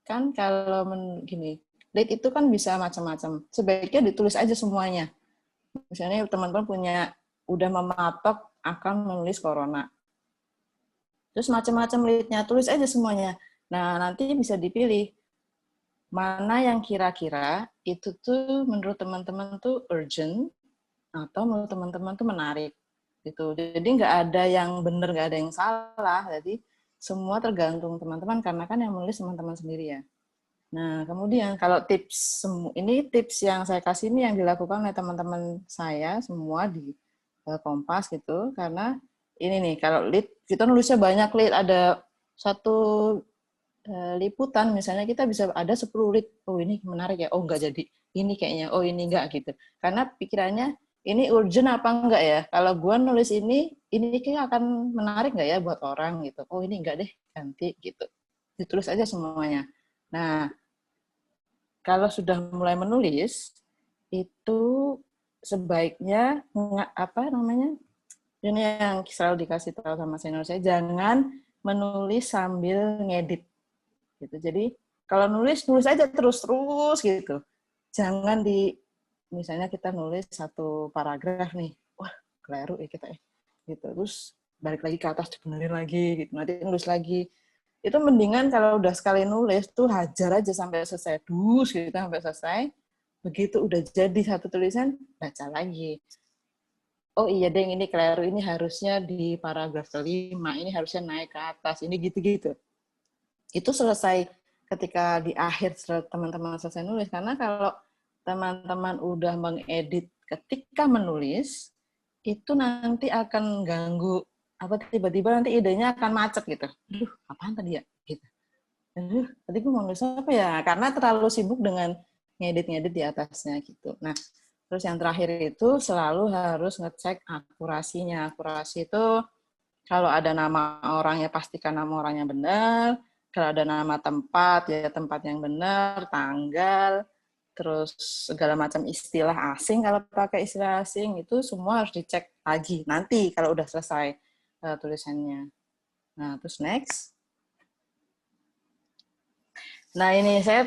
kan kalau gini, lead itu kan bisa macam-macam. Sebaiknya ditulis aja semuanya. Misalnya teman-teman udah mematok akan menulis corona. Terus macam-macam lead-nya, tulis aja semuanya. Nah nanti bisa dipilih mana yang kira-kira itu tuh menurut teman-teman tuh urgent atau menurut teman-teman tuh menarik gitu. Jadi nggak ada yang benar, nggak ada yang salah. Jadi semua tergantung teman-teman karena kan yang menulis teman-teman sendiri ya. Nah kemudian kalau ini tips yang saya kasih ini yang dilakukan oleh teman-teman saya semua di Kompas gitu. Karena ini nih kalau lead kita nulisnya banyak lead, ada satu liputan misalnya kita bisa ada 10 lead, oh ini menarik ya, oh enggak jadi, ini kayaknya, oh ini enggak gitu. Karena pikirannya ini urgent apa enggak ya? Kalau gue nulis ini kayak akan menarik enggak ya buat orang gitu. Oh ini enggak deh, ganti gitu. Ditulis aja semuanya. Nah, kalau sudah mulai menulis itu sebaiknya ini yang selalu dikasih tahu sama senior saya, jangan menulis sambil ngedit. Gitu. Jadi kalau nulis aja terus gitu. Jangan misalnya kita nulis satu paragraf nih, wah keliru ya kita gitu. Terus balik lagi ke atas dibenerin lagi gitu. Nanti nulis lagi. Itu mendingan kalau udah sekali nulis tuh hajar aja sampai selesai, gitu sampai selesai. begitu udah jadi satu tulisan, baca lagi. Oh iya deh, ini keliru, ini harusnya di paragraf kelima, ini harusnya naik ke atas, ini gitu-gitu. Itu selesai ketika di akhir teman-teman selesai nulis. Karena kalau teman-teman udah mengedit ketika menulis, itu nanti akan ganggu, apa tiba-tiba nanti idenya akan macet gitu. Aduh, apaan tadi ya? Gitu. Aduh, tadi gue mau nulis apa ya? Karena terlalu sibuk dengan ngedit-ngedit di atasnya gitu. Nah, terus yang terakhir itu selalu harus ngecek akurasinya. Akurasi itu kalau ada nama orangnya pastikan nama orangnya benar. Kalau ada nama tempat ya tempat yang benar, tanggal, terus segala macam istilah asing kalau pakai istilah asing itu semua harus dicek lagi nanti kalau udah selesai tulisannya. Nah, terus next. Nah, ini saya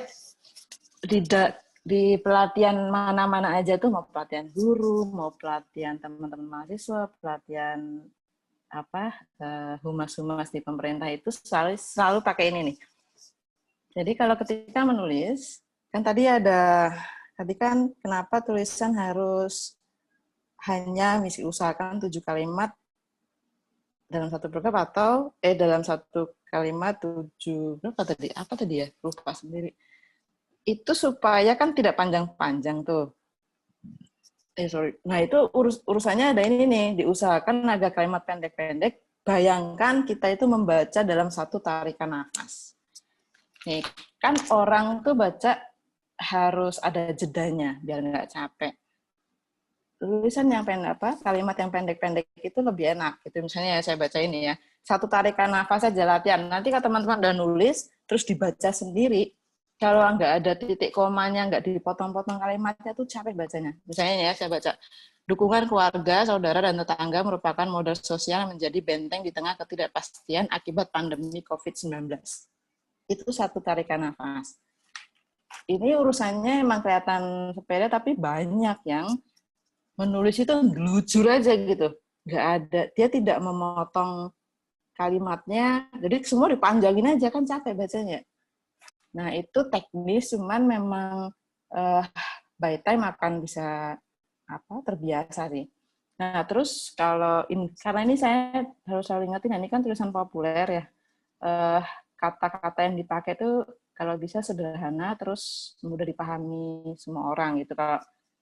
di pelatihan mana-mana aja tuh, mau pelatihan guru, mau pelatihan teman-teman mahasiswa, pelatihan humas-humas di pemerintah itu selalu pakai ini nih. Jadi kalau ketika menulis, kan tadi kan kenapa tulisan harus hanya usahakan 7 kalimat dalam satu paragraf atau dalam satu kalimat 7 berapa tadi? Apa tadi ya? Lupa sendiri. Itu supaya kan tidak panjang-panjang tuh. Nah, itu urusannya ada ini nih, diusahakan agak kalimat pendek-pendek. Bayangkan kita itu membaca dalam satu tarikan nafas. Nih, kan orang tuh baca harus ada jedanya biar nggak capek. Tulisan yang kalimat yang pendek-pendek itu lebih enak. Itu misalnya saya baca ini ya, satu tarikan nafas aja latihan. Nanti kalau teman-teman udah nulis, terus dibaca sendiri, kalau nggak ada titik komanya, nggak dipotong-potong kalimatnya tuh capek bacanya. Misalnya ya, saya baca, dukungan keluarga, saudara, dan tetangga merupakan modal sosial yang menjadi benteng di tengah ketidakpastian akibat pandemi COVID-19. Itu satu tarikan nafas. Ini urusannya emang kelihatan sepele, tapi banyak yang menulis itu gelujur aja gitu. Nggak ada, dia tidak memotong kalimatnya, jadi semua dipanjangin aja, kan capek bacanya. Nah, itu teknis, cuman memang by time akan bisa terbiasa sih. Nah, terus karena ini saya harus selalu ingetin, ini kan tulisan populer ya, kata-kata yang dipakai itu kalau bisa sederhana, terus mudah dipahami semua orang gitu.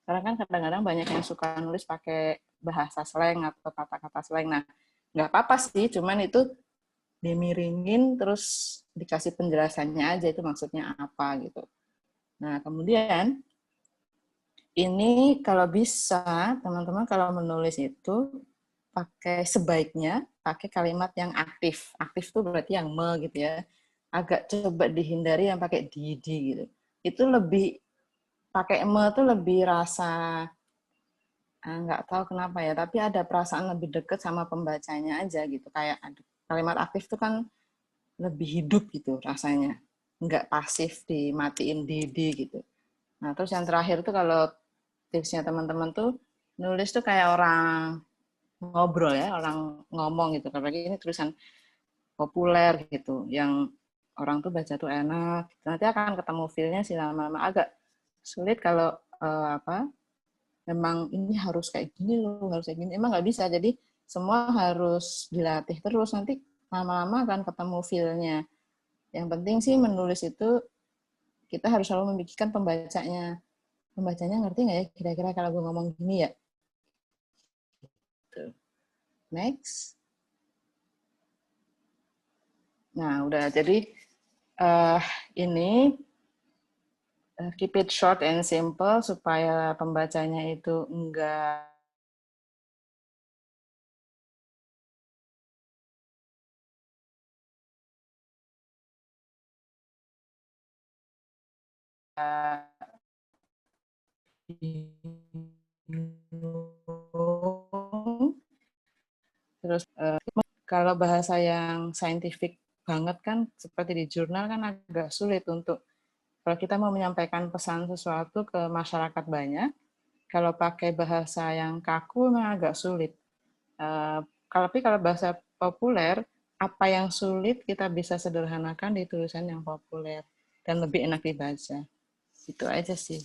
Karena kan kadang-kadang banyak yang suka nulis pakai bahasa slang atau kata-kata slang. Nah, nggak apa-apa sih, cuman itu dimiringin terus dikasih penjelasannya aja itu maksudnya apa gitu. Nah, kemudian ini kalau bisa teman-teman kalau menulis itu sebaiknya pakai kalimat yang aktif. Aktif itu berarti yang gitu ya. Agak coba dihindari yang pakai didi gitu. Itu lebih pakai itu lebih rasa nggak tahu kenapa ya, tapi ada perasaan lebih deket sama pembacanya aja gitu. Kayak kalimat aktif itu kan lebih hidup gitu rasanya, nggak pasif dimatiin didi gitu. Nah, terus yang terakhir tuh kalau tipsnya teman-teman tuh nulis tuh kayak orang ngobrol ya, orang ngomong gitu. Apalagi ini tulisan populer gitu, yang orang tuh baca tuh enak. Nanti akan ketemu feel-nya sih lama-lama. Agak sulit kalau memang ini harus kayak gini loh, harus kayak gini. Emang nggak bisa. Jadi semua harus dilatih terus. Nanti lama-lama akan ketemu feel-nya. Yang penting sih menulis itu kita harus selalu memikirkan pembacanya. Pembacanya ngerti nggak ya kira-kira kalau gue ngomong gini ya? Next. Nah, udah. Jadi ini keep it short and simple supaya pembacanya itu enggak terus kalau bahasa yang saintifik banget kan seperti di jurnal kan agak sulit untuk kalau kita mau menyampaikan pesan sesuatu ke masyarakat banyak, kalau pakai bahasa yang kaku memang agak sulit. Tapi kalau bahasa populer, apa yang sulit kita bisa sederhanakan di tulisan yang populer dan lebih enak dibaca. Itu aja sih.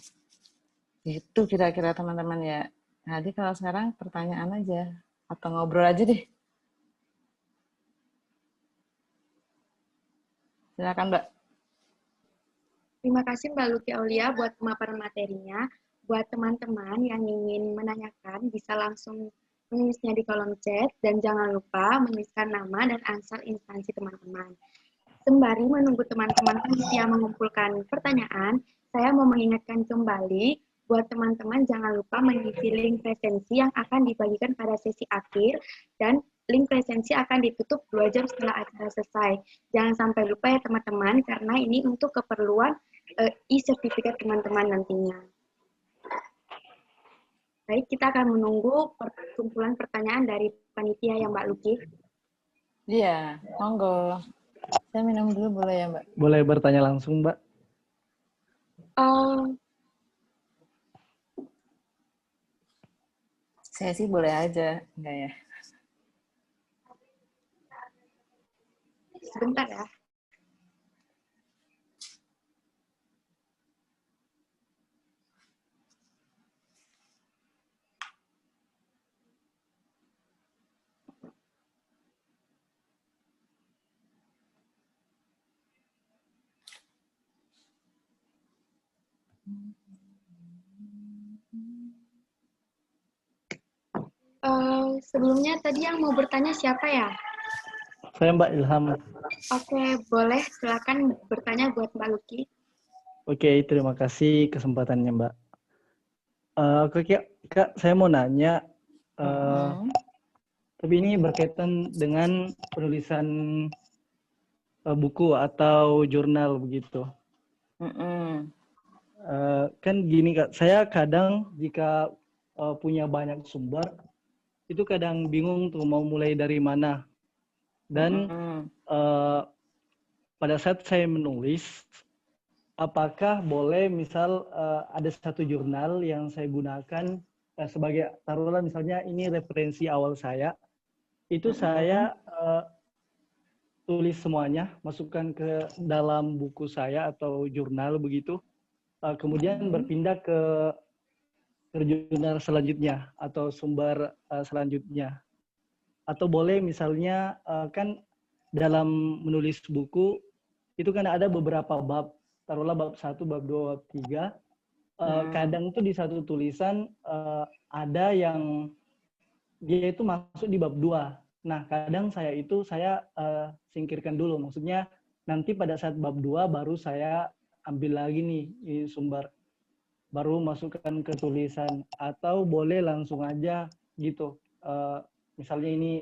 Itu kira-kira teman-teman ya. Jadi kalau sekarang pertanyaan aja atau ngobrol aja deh. Silakan Mbak. Terima kasih Mbak Luki Aulia buat pemaparan materinya. Buat teman-teman yang ingin menanyakan, bisa langsung menulisnya di kolom chat, dan jangan lupa menuliskan nama dan asal instansi teman-teman. Sembari menunggu teman-teman yang mengumpulkan pertanyaan, saya mau mengingatkan kembali, buat teman-teman jangan lupa mengisi link presensi yang akan dibagikan pada sesi akhir, dan link presensi akan ditutup 2 jam setelah acara selesai. Jangan sampai lupa ya teman-teman, karena ini untuk keperluan e-sertifikat teman-teman nantinya. Baik, kita akan menunggu perkumpulan pertanyaan dari panitia ya Mbak Luki. Iya, monggo. Saya minum dulu boleh ya Mbak? Boleh bertanya langsung Mbak? Saya sih boleh aja, enggak ya? Sebentar ya. Sebelumnya tadi yang mau bertanya siapa ya? Saya Mbak Ilham. Oke, boleh silakan bertanya buat Mbak Luki. Oke, terima kasih kesempatannya Mbak. Kak, saya mau nanya, tapi ini berkaitan dengan penulisan buku atau jurnal begitu. Kan gini Kak, saya kadang jika punya banyak sumber, itu kadang bingung tuh mau mulai dari mana. Dan pada saat saya menulis, apakah boleh misal ada satu jurnal yang saya gunakan sebagai, taruhlah misalnya ini referensi awal saya, itu saya tulis semuanya, masukkan ke dalam buku saya atau jurnal begitu, kemudian berpindah ke jurnal selanjutnya atau sumber selanjutnya. Atau boleh misalnya kan dalam menulis buku itu kan ada beberapa bab, taruhlah bab 1, bab 2, bab 3. Kadang tuh di satu tulisan ada yang dia itu masuk di bab 2. Nah, kadang saya singkirkan dulu. Maksudnya nanti pada saat bab 2 baru saya ambil lagi nih sumber, baru masukkan ke tulisan, atau boleh langsung aja gitu. Misalnya ini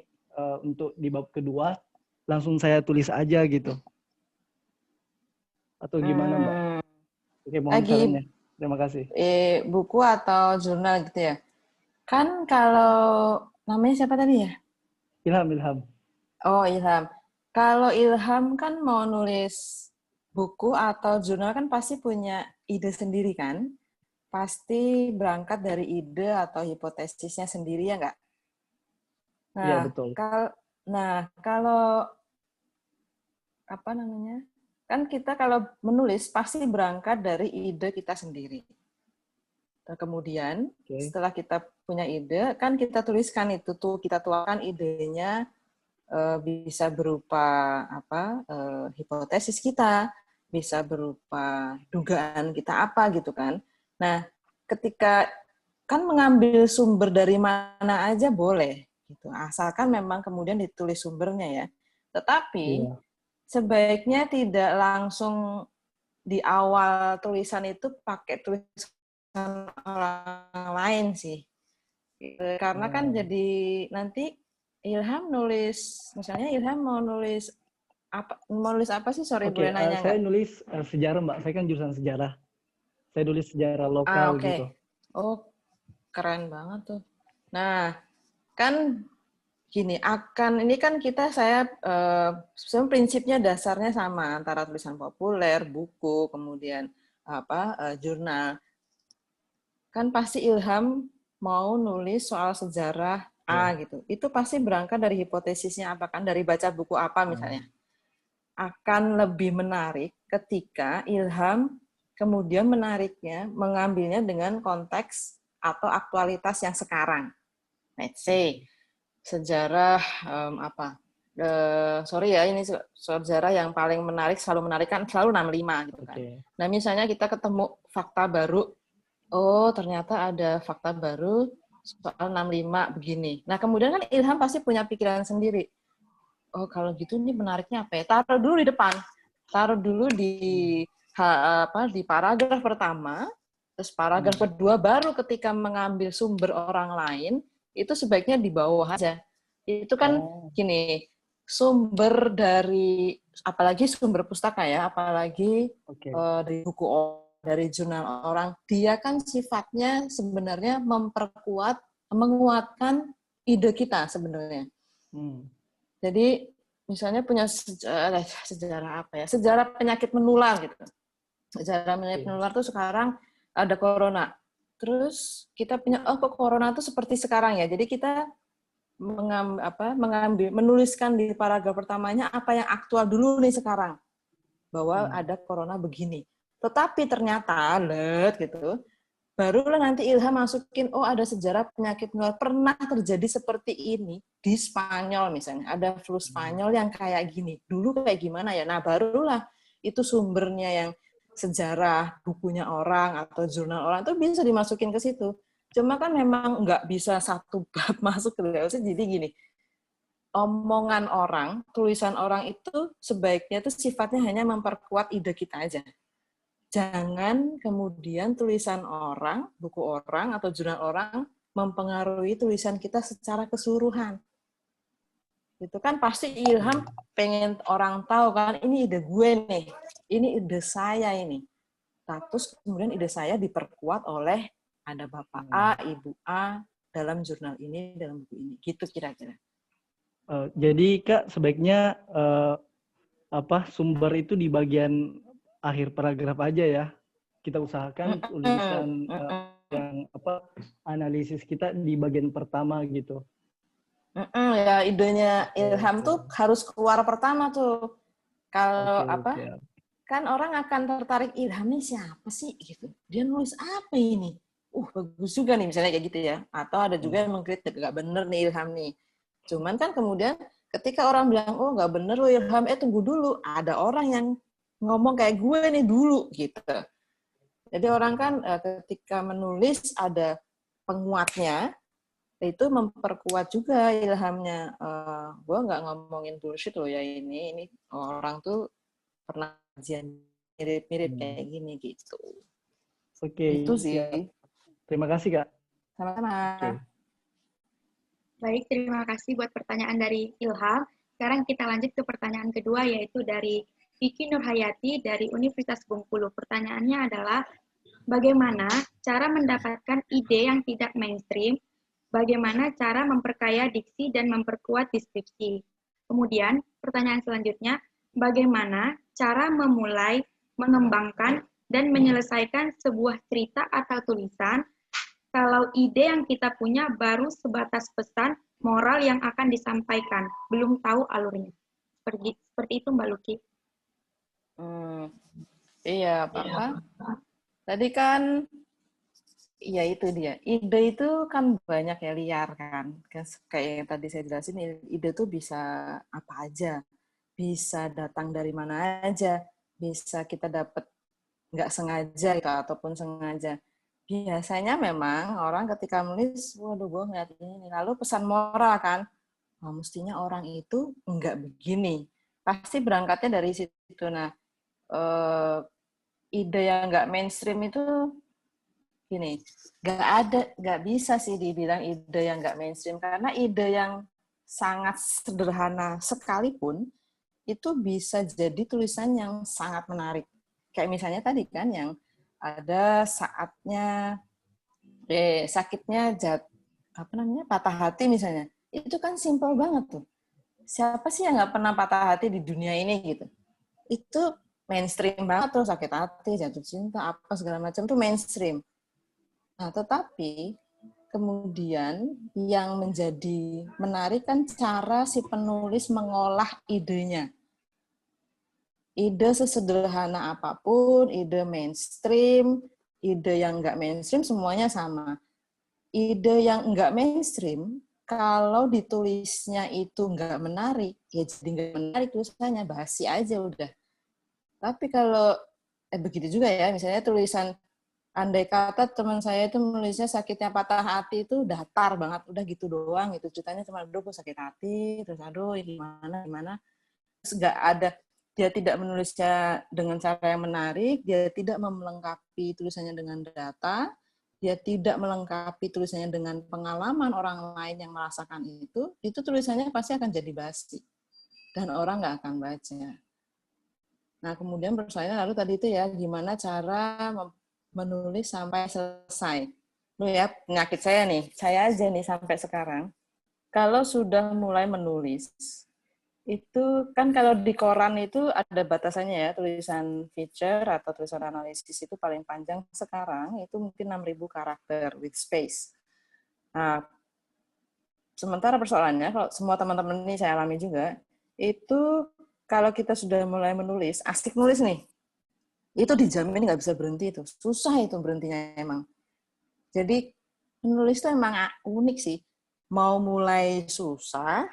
untuk di bab kedua, langsung saya tulis aja gitu. Atau gimana Mbak? Oke, mohon sarannya. Terima kasih. Buku atau jurnal gitu ya? Kan kalau, namanya siapa tadi ya? Ilham. Oh, Ilham. Kalau Ilham kan mau nulis buku atau jurnal kan pasti punya ide sendiri kan? Pasti berangkat dari ide atau hipotesisnya sendiri ya nggak? Nah, ya, betul. Kalau apa namanya? Kan kita kalau menulis pasti berangkat dari ide kita sendiri. Nah, kemudian setelah kita punya ide, kan kita tuliskan itu tuh, kita tuangkan idenya, bisa berupa hipotesis kita, bisa berupa dugaan kita apa gitu kan. Nah, ketika kan mengambil sumber dari mana aja boleh gitu, asalkan memang kemudian ditulis sumbernya ya. Tetapi sebaiknya tidak langsung di awal tulisan itu pakai tulisan orang lain sih. Karena kan jadi nanti Ilham nulis, misalnya Ilham mau nulis apa sih? Sorry, boleh nanya nggak? Saya nulis sejarah Mbak, saya kan jurusan sejarah. Saya nulis sejarah lokal gitu. Oh, keren banget tuh. Nah, kan gini, ini kan saya sebenarnya prinsipnya dasarnya sama antara tulisan populer, buku, kemudian jurnal. Kan pasti Ilham mau nulis soal sejarah gitu. Itu pasti berangkat dari hipotesisnya apa kan, dari baca buku apa misalnya. Akan lebih menarik ketika Ilham kemudian menariknya, mengambilnya dengan konteks atau aktualitas yang sekarang. Let's say, sejarah sorry ya, ini sejarah yang paling menarik, selalu menarik kan selalu 65 gitu kan. Nah misalnya kita ketemu fakta baru, oh ternyata ada fakta baru soal 65 begini. Nah kemudian kan Ilham pasti punya pikiran sendiri. Oh kalau gitu ini menariknya apa ya? Taruh dulu di depan, taruh dulu di paragraf pertama, terus paragraf kedua baru ketika mengambil sumber orang lain itu sebaiknya di bawah aja. Itu kan gini, sumber dari, apalagi sumber pustaka ya, apalagi dari buku, dari jurnal orang, dia kan sifatnya sebenarnya memperkuat, menguatkan ide kita sebenarnya. Jadi misalnya punya sejarah apa ya? Sejarah penyakit menular gitu. Sejarah penyakit menular tuh sekarang ada corona. Terus kita punya, oh kok corona tuh seperti sekarang ya. Jadi kita menuliskan di paragraf pertamanya apa yang aktual dulu nih sekarang. Bahwa ada corona begini. Tetapi ternyata, gitu, barulah nanti Ilham masukin, oh ada sejarah penyakit menular pernah terjadi seperti ini di Spanyol misalnya, ada flu Spanyol yang kayak gini. Dulu kayak gimana ya? Nah barulah itu sumbernya yang sejarah bukunya orang atau jurnal orang itu bisa dimasukin ke situ. Cuma kan memang nggak bisa satu bab masuk ke dalam. Jadi gini, omongan orang, tulisan orang itu sebaiknya itu sifatnya hanya memperkuat ide kita aja. Jangan kemudian tulisan orang, buku orang, atau jurnal orang mempengaruhi tulisan kita secara keseluruhan. Itu kan pasti Ilham pengen orang tahu kan, ini ide gue nih, ini ide saya ini. Terus kemudian ide saya diperkuat oleh ada Bapak A, Ibu A, dalam jurnal ini, dalam buku ini. Gitu kira-kira. Jadi Kak, sebaiknya sumber itu di bagian akhir paragraf aja ya. Kita usahakan tulisan yang analisis kita di bagian pertama gitu. Ya idenya Ilham tuh harus keluar pertama tuh. Kalau kan orang akan tertarik, Ilham ini siapa sih gitu. Dia nulis apa ini? Bagus juga nih misalnya kayak gitu ya. Atau ada juga yang mengkritik, nggak bener nih Ilham nih. Cuman kan kemudian ketika orang bilang, oh nggak bener loh Ilham, tunggu dulu. Ada orang yang ngomong kayak gue nih dulu gitu. Jadi orang kan ketika menulis ada penguatnya, itu memperkuat juga ilhamnya. Gue nggak ngomongin bullshit loh ya ini orang tuh pernah kajian mirip-mirip kayak gini gitu. Itu sih. Ya. Terima kasih Kak. Sama-sama. Baik, terima kasih buat pertanyaan dari Ilham. Sekarang kita lanjut ke pertanyaan kedua, yaitu dari Vicky Nurhayati dari Universitas Bengkulu. Pertanyaannya adalah, bagaimana cara mendapatkan ide yang tidak mainstream? Bagaimana cara memperkaya diksi dan memperkuat deskripsi? Kemudian, pertanyaan selanjutnya, bagaimana cara memulai, mengembangkan, dan menyelesaikan sebuah cerita atau tulisan kalau ide yang kita punya baru sebatas pesan moral yang akan disampaikan, belum tahu alurnya? Seperti itu Mbak Luki. Iya, Pak. Tadi kan, ya itu dia. Ide itu kan banyak ya, liar kan. Kayak yang tadi saya jelasin, ide itu bisa apa aja. Bisa datang dari mana aja. Bisa kita dapat nggak sengaja gitu, ataupun sengaja. Biasanya memang orang ketika menulis, waduh gue ngeliat ini, lalu pesan moral kan, mestinya orang itu nggak begini. Pasti berangkatnya dari situ. Nah, ide yang nggak mainstream itu gini, nggak bisa sih dibilang ide yang nggak mainstream, karena ide yang sangat sederhana sekalipun itu bisa jadi tulisan yang sangat menarik. Kayak misalnya tadi kan yang ada saatnya sakitnya patah hati misalnya, itu kan simpel banget tuh. Siapa sih yang nggak pernah patah hati di dunia ini gitu? Itu mainstream banget tuh, sakit hati, jatuh cinta, apa segala macam tuh mainstream. Nah, tetapi kemudian yang menjadi menarik kan cara si penulis mengolah idenya. ide sesederhana apapun, ide mainstream, ide yang nggak mainstream, semuanya sama. Ide yang nggak mainstream, kalau ditulisnya itu nggak menarik, ya jadi nggak menarik tulisannya, basi aja udah. Tapi kalau, begitu juga ya, misalnya tulisan, andai kata teman saya itu menulisnya sakitnya patah hati itu datar banget, udah gitu doang, gitu. Ceritanya cuma, aduh gue sakit hati, terus aduh gimana. Terus nggak ada, dia tidak menulisnya dengan cara yang menarik, dia tidak melengkapi tulisannya dengan data, dia tidak melengkapi tulisannya dengan pengalaman orang lain yang merasakan itu tulisannya pasti akan jadi basi. Dan orang nggak akan baca. Nah, kemudian persoalannya lalu tadi itu ya, gimana cara menulis sampai selesai. Loh ya, penyakit saya nih, saya aja nih sampai sekarang, kalau sudah mulai menulis, itu kan kalau di koran itu ada batasannya ya, tulisan feature atau tulisan analisis itu paling panjang sekarang, itu mungkin 6.000 karakter with space. Nah, sementara persoalannya, kalau semua teman-teman ini saya alami juga, itu kalau kita sudah mulai menulis, asik nulis nih, itu dijamin nggak bisa berhenti itu. Susah itu berhentinya emang. Jadi menulis itu emang unik sih. Mau mulai susah,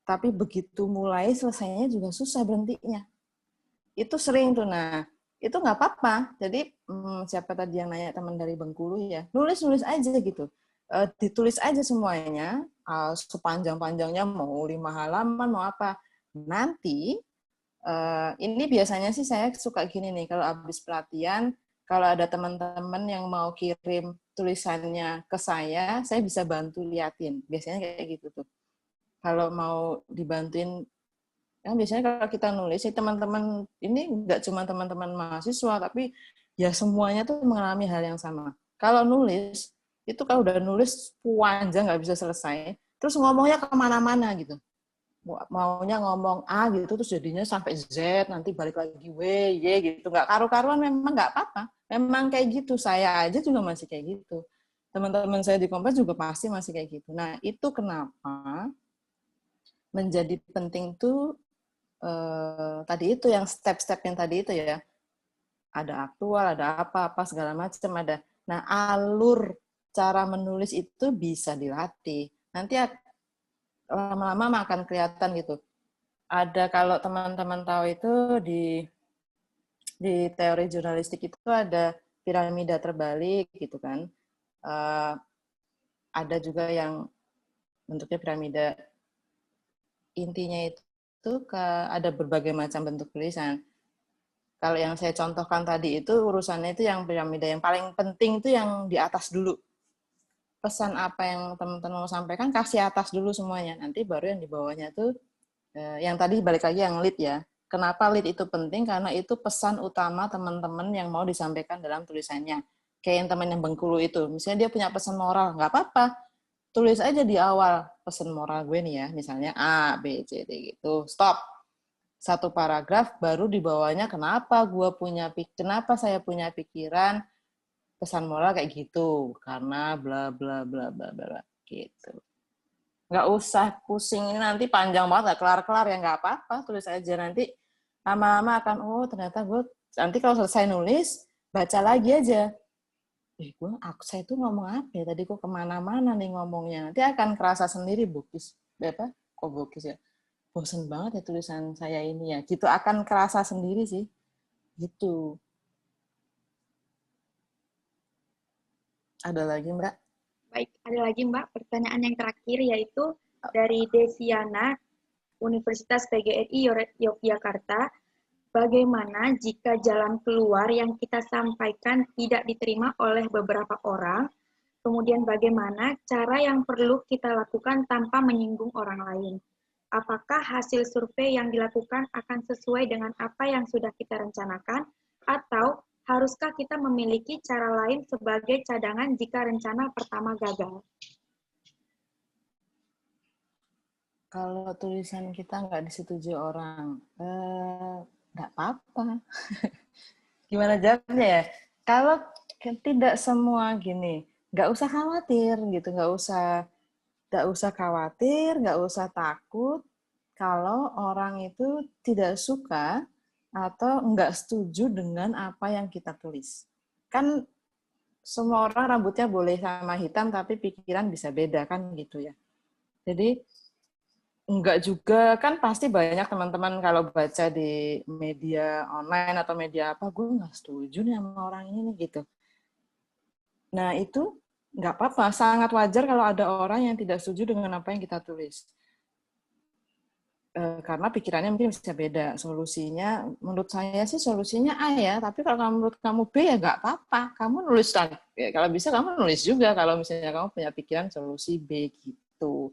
tapi begitu mulai selesainya juga susah berhentinya. Itu sering tuh. Nah, itu nggak apa-apa. Jadi siapa tadi yang nanya teman dari Bengkulu ya, nulis aja gitu. Ditulis aja semuanya, sepanjang-panjangnya, mau 5 halaman, mau apa. Nanti ini biasanya sih saya suka gini nih, kalau habis pelatihan, kalau ada teman-teman yang mau kirim tulisannya ke saya bisa bantu liatin. Biasanya kayak gitu tuh. Kalau mau dibantuin, kan biasanya kalau kita nulis, teman-teman ini nggak cuma teman-teman mahasiswa, tapi ya semuanya tuh mengalami hal yang sama. Kalau nulis, itu kalau udah nulis panjang nggak bisa selesai, terus ngomongnya kemana-mana gitu. Maunya ngomong A gitu, terus jadinya sampai Z, nanti balik lagi W, Y gitu. Nggak karu-karuan, memang nggak apa-apa. Memang kayak gitu, saya aja juga masih kayak gitu. Teman-teman saya di Kompas juga pasti masih kayak gitu. Nah, itu kenapa menjadi penting tuh tadi itu yang step-step yang tadi itu ya. Ada aktual, ada apa-apa, segala macam ada. Nah, alur cara menulis itu bisa dilatih. Nanti lama-lama akan kelihatan gitu. Ada, kalau teman-teman tahu itu di teori jurnalistik itu ada piramida terbalik gitu kan. Ada juga yang bentuknya piramida, intinya itu ada berbagai macam bentuk tulisan. Kalau yang saya contohkan tadi itu urusannya itu yang piramida yang paling penting itu yang di atas dulu. Pesan apa yang teman-teman mau sampaikan, kasih atas dulu semuanya. Nanti baru yang di bawahnya tuh yang tadi balik lagi yang lead ya. Kenapa lead itu penting? Karena itu pesan utama teman-teman yang mau disampaikan dalam tulisannya. Kayak yang teman yang Bengkulu itu, misalnya dia punya pesan moral, nggak apa-apa. Tulis aja di awal, pesan moral gue nih ya, misalnya A, B, C, D gitu. Stop. Satu paragraf, baru di bawahnya kenapa saya punya pikiran pesan moral kayak gitu. Karena bla bla bla bla bla gitu. Nggak usah pusing, ini nanti panjang banget, nggak kelar-kelar ya, nggak apa-apa, tulis aja. Nanti lama-lama akan, ternyata gue, nanti kalau selesai nulis, baca lagi aja. Saya tuh ngomong apa ya, tadi kok kemana-mana nih ngomongnya. Nanti akan kerasa sendiri, bokis ya. Bosen banget ya tulisan saya ini ya. Gitu akan kerasa sendiri sih. Gitu. Ada lagi, Mbak? Baik, ada lagi Mbak, pertanyaan yang terakhir yaitu dari Desiana, Universitas PGRI Yogyakarta. Bagaimana jika jalan keluar yang kita sampaikan tidak diterima oleh beberapa orang? Kemudian bagaimana cara yang perlu kita lakukan tanpa menyinggung orang lain? Apakah hasil survei yang dilakukan akan sesuai dengan apa yang sudah kita rencanakan? Atau haruskah kita memiliki cara lain sebagai cadangan jika rencana pertama gagal? Kalau tulisan kita nggak disetujui orang, nggak apa-apa. Gimana jawabnya ya? Kalau tidak semua gini, nggak usah khawatir gitu, nggak usah khawatir, nggak usah takut kalau orang itu tidak suka atau enggak setuju dengan apa yang kita tulis. Kan semua orang rambutnya boleh sama hitam, tapi pikiran bisa beda kan gitu ya. Jadi enggak juga, kan pasti banyak teman-teman kalau baca di media online atau media apa, gue nggak setuju nih sama orang ini gitu. Nah itu nggak apa-apa, sangat wajar kalau ada orang yang tidak setuju dengan apa yang kita tulis. Karena pikirannya mungkin bisa beda. Solusinya, menurut saya sih solusinya A ya, tapi kalau menurut kamu B ya nggak apa-apa. Kamu nulis, ya, kalau bisa kamu nulis juga kalau misalnya kamu punya pikiran solusi B gitu.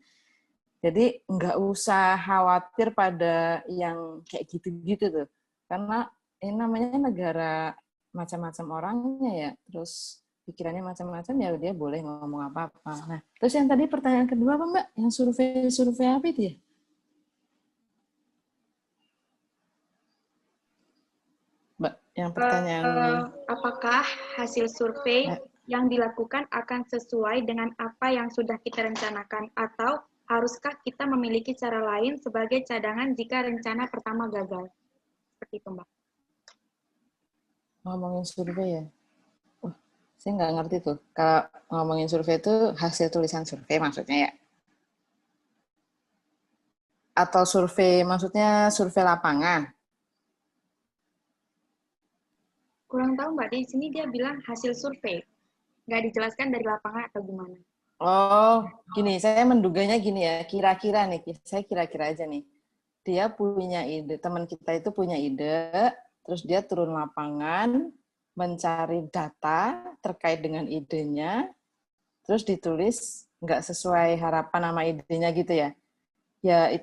Jadi nggak usah khawatir pada yang kayak gitu-gitu tuh. Karena ini namanya negara macam-macam orangnya ya, terus pikirannya macam-macam ya dia boleh ngomong apa-apa. Nah, terus yang tadi pertanyaan kedua apa Mbak? Yang survei apa itu ya? Mbak, yang pertanyaan apakah hasil survei yang dilakukan akan sesuai dengan apa yang sudah kita rencanakan, atau haruskah kita memiliki cara lain sebagai cadangan jika rencana pertama gagal? Seperti itu, Mbak. ngomongin survei ya? Saya nggak ngerti tuh. Kalau ngomongin survei itu hasil tulisan survei maksudnya ya? Atau survei maksudnya survei lapangan? Kurang tahu, Mbak. Di sini dia bilang hasil survei. Nggak dijelaskan dari lapangan atau gimana. Oh, gini, saya menduganya gini ya, kira-kira nih, saya kira-kira aja nih. Dia punya ide, teman kita itu punya ide, terus dia turun lapangan, mencari data terkait dengan idenya, terus ditulis nggak sesuai harapan sama idenya gitu ya. Ya,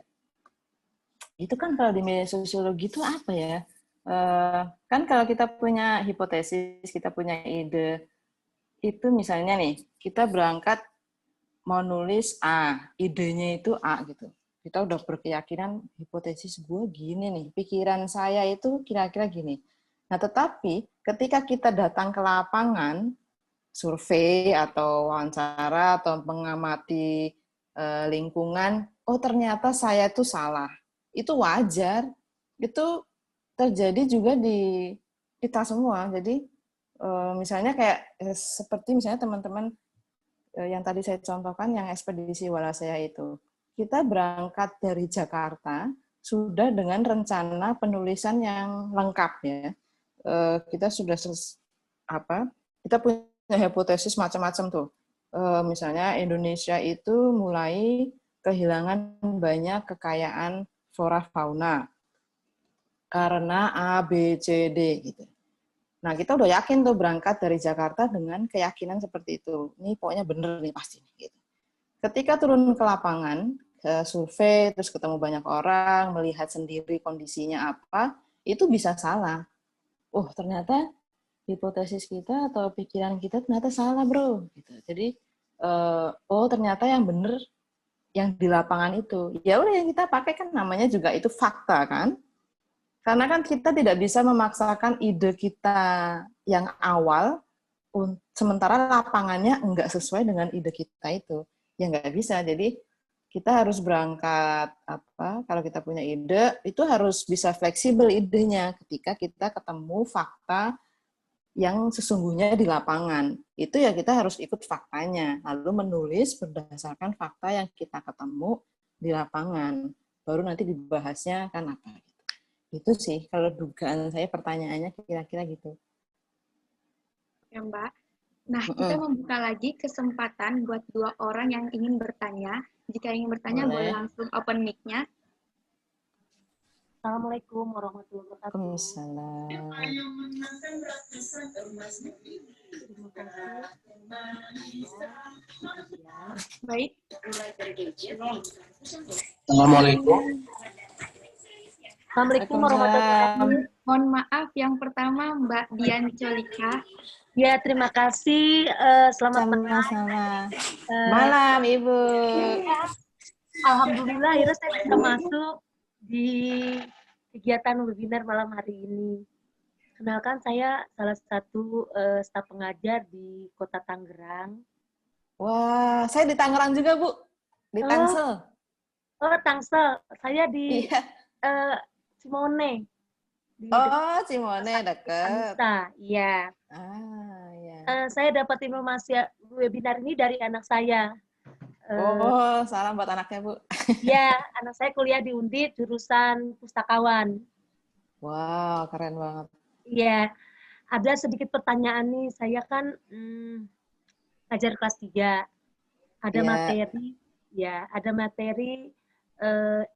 itu kan kalau di media sosiologi itu apa ya? Kan kalau kita punya hipotesis, kita punya ide, itu misalnya nih, kita berangkat mau nulis A, idenya itu A gitu. Kita udah berkeyakinan hipotesis gue gini nih, pikiran saya itu kira-kira gini. Nah, tetapi ketika kita datang ke lapangan, survei atau wawancara atau mengamati lingkungan, oh ternyata saya itu salah. Itu wajar. Itu terjadi juga di kita semua. Jadi misalnya kayak seperti misalnya teman-teman yang tadi saya contohkan yang ekspedisi Walasaya itu. Kita berangkat dari Jakarta sudah dengan rencana penulisan yang lengkap ya. Kita sudah kita punya hipotesis macam-macam tuh. Misalnya Indonesia itu mulai kehilangan banyak kekayaan flora fauna karena A, B, C, D gitu. Nah, kita udah yakin tuh berangkat dari Jakarta dengan keyakinan seperti itu. Ini pokoknya bener nih pasti. Gitu. Ketika turun ke lapangan, ke survei, terus ketemu banyak orang, melihat sendiri kondisinya apa, itu bisa salah. Oh, ternyata hipotesis kita atau pikiran kita ternyata salah, bro. Gitu. Jadi, oh ternyata yang bener yang di lapangan itu. Ya udah yang kita pakai kan namanya juga itu fakta kan. Karena kan kita tidak bisa memaksakan ide kita yang awal, sementara lapangannya enggak sesuai dengan ide kita itu. Ya nggak bisa. Jadi kita harus berangkat, kalau kita punya ide, itu harus bisa fleksibel idenya ketika kita ketemu fakta yang sesungguhnya di lapangan. Itu ya kita harus ikut faktanya, lalu menulis berdasarkan fakta yang kita ketemu di lapangan. Baru nanti dibahasnya kan apa. Itu sih, kalau dugaan saya pertanyaannya kira-kira gitu. Ya, Mbak. Nah, kita membuka lagi kesempatan buat 2 orang yang ingin bertanya. Jika ingin bertanya, boleh langsung open mic-nya. Assalamualaikum warahmatullahi wabarakatuh. Waalaikumsalam. Baik. Assalamualaikum. Assalamualaikum warahmatullahi wabarakatuh. Mohon maaf, yang pertama Mbak Dian Colika. Ya, terima kasih. Selamat Sama-sama. Malam, Ibu. Alhamdulillah, akhirnya saya bisa masuk di kegiatan webinar malam hari ini. Kenalkan, saya salah satu staf pengajar di Kota Tangerang. Wah, saya di Tangerang juga, Bu. Di Tangsel. Oh, Tangsel. Saya di Simone. di Oh, Cimone deket. Anissa. Iya. Ya. Saya dapat informasi webinar ini dari anak saya. Oh, salam buat anaknya, Bu. Ya, anak saya kuliah di Undip jurusan pustakawan. Wow, keren banget. Iya, ada sedikit pertanyaan nih. Saya kan ngajar kelas 3. Ada materi, ya, ada materi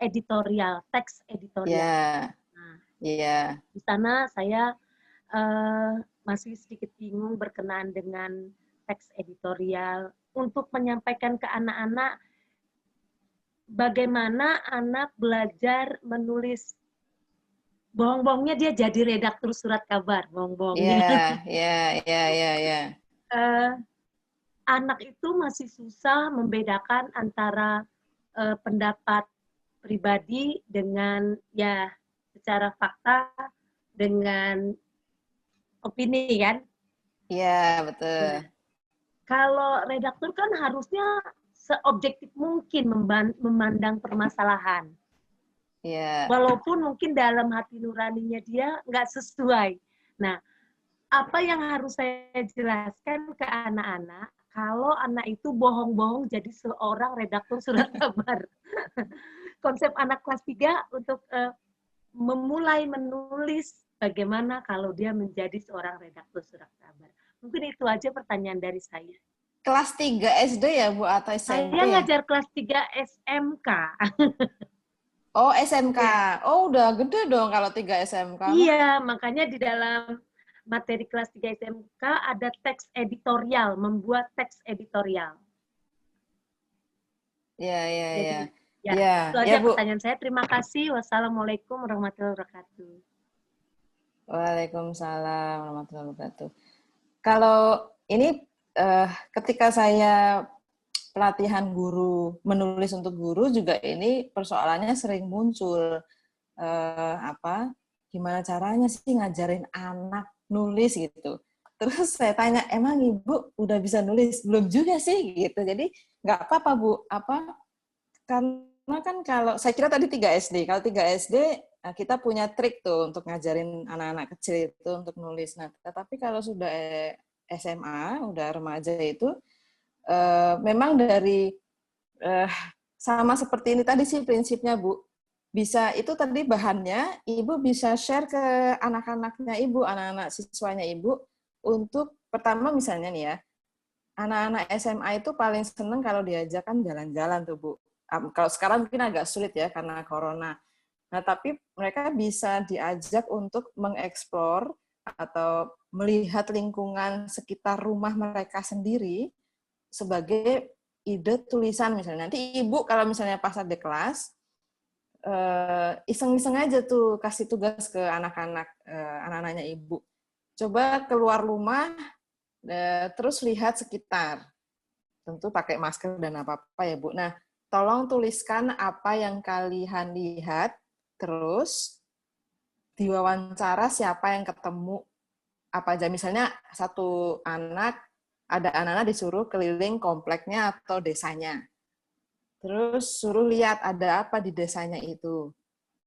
editorial, teks editorial. Nah, di sana saya masih sedikit bingung berkenaan dengan teks editorial untuk menyampaikan ke anak-anak bagaimana anak belajar menulis. Bohong-bohongnya dia jadi redaktur surat kabar, bohong-bohongnya. Iya. Anak itu masih susah membedakan antara pendapat pribadi dengan ya secara fakta dengan opini kan? Iya, betul. Nah, kalau redaktur kan harusnya seobjektif mungkin memandang permasalahan. Iya. Walaupun mungkin dalam hati nuraninya dia nggak sesuai. Nah, apa yang harus saya jelaskan ke anak-anak kalau anak itu bohong-bohong jadi seorang redaktur surat kabar? Konsep anak kelas 3 untuk memulai menulis bagaimana kalau dia menjadi seorang redaktur surat kabar. Mungkin itu aja pertanyaan dari saya. Kelas 3 SD ya, Bu, atau SMP? Saya ngajar kelas 3 SMK. Oh, SMK. Oh, udah gede dong kalau 3 SMK. Iya, makanya di dalam materi kelas 3 SMK ada teks editorial, membuat teks editorial. Iya. Itu aja pertanyaan saya. Terima kasih. Wassalamualaikum warahmatullahi wabarakatuh. Waalaikumsalam warahmatullahi wabarakatuh. Kalau ini ketika saya pelatihan guru, menulis untuk guru juga ini persoalannya sering muncul. Gimana caranya sih ngajarin anak nulis gitu. Terus saya tanya, emang Ibu udah bisa nulis? Belum juga sih gitu. Jadi nggak apa-apa, Bu. Karena kan kalau saya kira tadi 3 SD. Kalau 3 SD kita punya trik tuh untuk ngajarin anak-anak kecil itu untuk nulis. Nah, tetapi kalau sudah SMA, udah remaja itu memang dari sama seperti ini tadi sih prinsipnya, Bu. Bisa itu tadi bahannya Ibu bisa share ke anak-anaknya Ibu, anak-anak siswanya Ibu untuk pertama misalnya nih ya, anak-anak SMA itu paling seneng kalau diajakkan jalan-jalan tuh, Bu. Kalau sekarang mungkin agak sulit ya karena corona. Nah, tapi mereka bisa diajak untuk mengeksplor atau melihat lingkungan sekitar rumah mereka sendiri sebagai ide tulisan misalnya. Nanti Ibu kalau misalnya pas ada kelas, iseng-iseng aja tuh kasih tugas ke anak-anaknya Ibu. Coba keluar rumah, terus lihat sekitar. Tentu pakai masker dan apa-apa ya, Bu. Nah, tolong tuliskan apa yang kalian lihat, terus diwawancara siapa yang ketemu apa aja. Misalnya satu ada anak-anak disuruh keliling kompleknya atau desanya. Terus suruh lihat ada apa di desanya itu.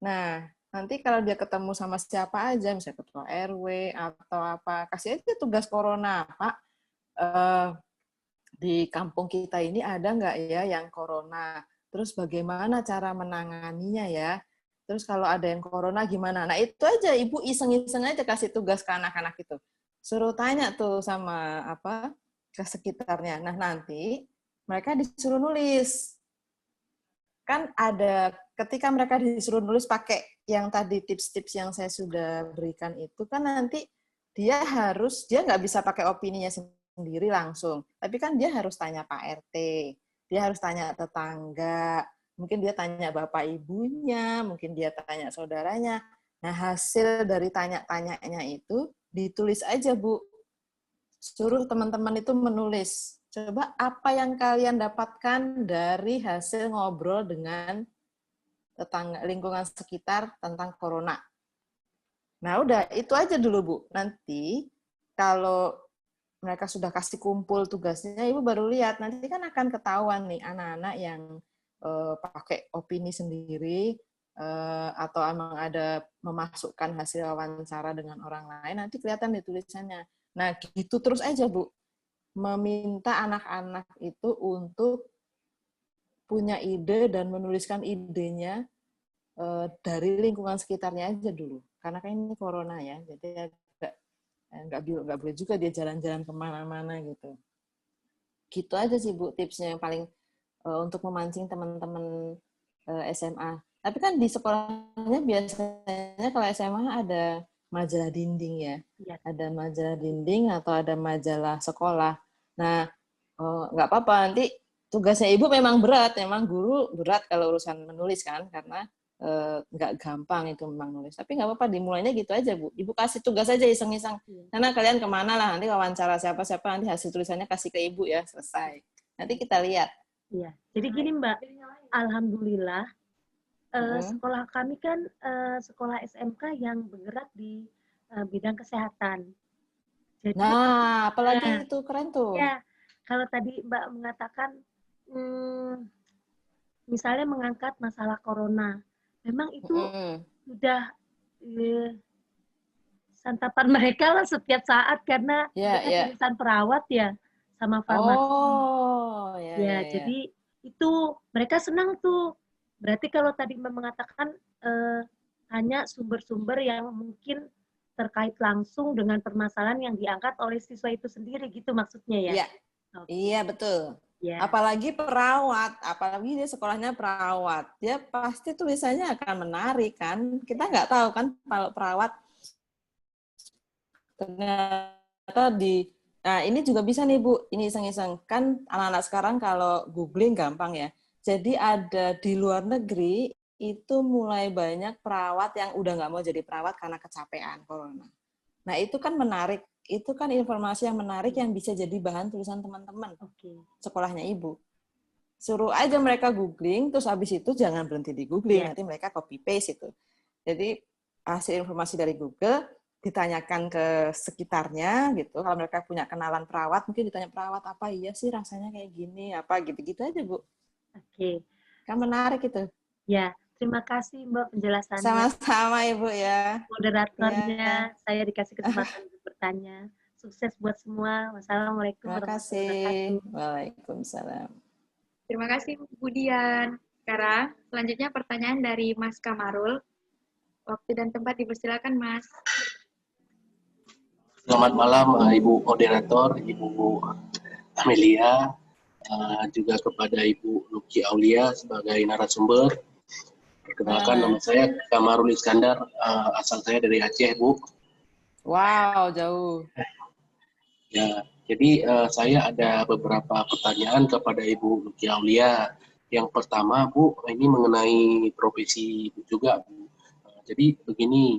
Nah, nanti kalau dia ketemu sama siapa aja, misalnya ketua RW atau apa, kasih aja tugas corona, Pak. Di kampung kita ini ada nggak ya yang corona? Terus bagaimana cara menanganinya ya? Terus kalau ada yang corona gimana? Nah, itu aja Ibu iseng-iseng aja kasih tugas ke anak-anak itu. Suruh tanya tuh sama ke sekitarnya. Nah, nanti mereka disuruh nulis. Kan ada ketika mereka disuruh nulis pakai yang tadi tips-tips yang saya sudah berikan itu kan nanti dia nggak bisa pakai opininya sendiri langsung. Tapi kan dia harus tanya Pak RT, dia harus tanya tetangga, mungkin dia tanya bapak ibunya, mungkin dia tanya saudaranya. Nah, hasil dari tanya-tanyanya itu ditulis aja, Bu. Suruh teman-teman itu menulis. Coba apa yang kalian dapatkan dari hasil ngobrol dengan tetangga lingkungan sekitar tentang corona. Nah, udah itu aja dulu, Bu. Nanti kalau mereka sudah kasih kumpul tugasnya, Ibu baru lihat. Nanti kan akan ketahuan nih anak-anak yang pakai opini sendiri, atau emang ada memasukkan hasil wawancara dengan orang lain, nanti kelihatan di tulisannya. Nah, gitu terus aja, Bu. Meminta anak-anak itu untuk punya ide dan menuliskan idenya dari lingkungan sekitarnya aja dulu. Karena kan ini corona ya, jadi nggak boleh juga dia jalan-jalan kemana-mana gitu. Gitu aja sih Bu tipsnya yang paling untuk memancing teman-teman SMA. Tapi kan di sekolahnya biasanya kalau SMA ada majalah dinding ya. Ada majalah dinding atau ada majalah sekolah. Nah, nggak apa-apa, nanti tugasnya Ibu memang berat, memang guru berat kalau urusan menulis kan, karena nggak gampang itu memang nulis. Tapi nggak apa-apa, dimulainya gitu aja, Bu. Ibu kasih tugas aja iseng-iseng. Karena kalian kemana lah, nanti wawancara siapa-siapa, nanti hasil tulisannya kasih ke Ibu ya, selesai. Nanti kita lihat. Iya, jadi gini Mbak, alhamdulillah sekolah kami kan sekolah SMK yang bergerak di bidang kesehatan. Jadi, nah, apalagi itu keren tuh. Ya, kalau tadi Mbak mengatakan, misalnya mengangkat masalah corona, memang itu sudah santapan mereka lah setiap saat karena tulisan perawat ya sama farmasi. Jadi itu mereka senang tuh. Berarti kalau tadi Mbak mengatakan hanya sumber-sumber yang mungkin terkait langsung dengan permasalahan yang diangkat oleh siswa itu sendiri gitu maksudnya ya? Iya, iya betul. Apalagi perawat, apalagi dia sekolahnya perawat, dia pasti tulisannya akan menarik kan. Kita nggak tahu kan kalau perawat ternyata nah ini juga bisa nih Bu, ini iseng-iseng. Kan anak-anak sekarang kalau googling gampang ya. Jadi ada di luar negeri itu mulai banyak perawat yang udah nggak mau jadi perawat karena kecapean corona. Nah itu kan menarik, itu kan informasi yang menarik yang bisa jadi bahan tulisan teman-teman sekolahnya Ibu. Suruh aja mereka googling, terus habis itu jangan berhenti di googling, nanti mereka copy paste itu. Jadi hasil informasi dari Google ditanyakan ke sekitarnya gitu. Kalau mereka punya kenalan perawat, mungkin ditanya perawat apa iya sih rasanya kayak gini, apa gitu-gitu aja Bu. Kan menarik itu. Ya, terima kasih Mbak penjelasannya. Sama-sama Ibu ya. Moderatornya, saya dikasih kesempatan untuk bertanya. Sukses buat semua. Wassalamualaikum warahmatullahi wabarakatuh. Waalaikumsalam. Terima kasih Bu Dian. Sekarang selanjutnya pertanyaan dari Mas Kamarul. Waktu dan tempat dipersilakan Mas. Selamat malam Ibu Moderator, Ibu Amelia, juga kepada Ibu Luki Aulia sebagai narasumber. Perkenalkan nama saya Kamarul Iskandar, asal saya dari Aceh, Bu. Wow, jauh. Ya, jadi saya ada beberapa pertanyaan kepada Ibu Luki Aulia. Yang pertama, Bu, ini mengenai profesi Ibu juga, Bu. Jadi begini,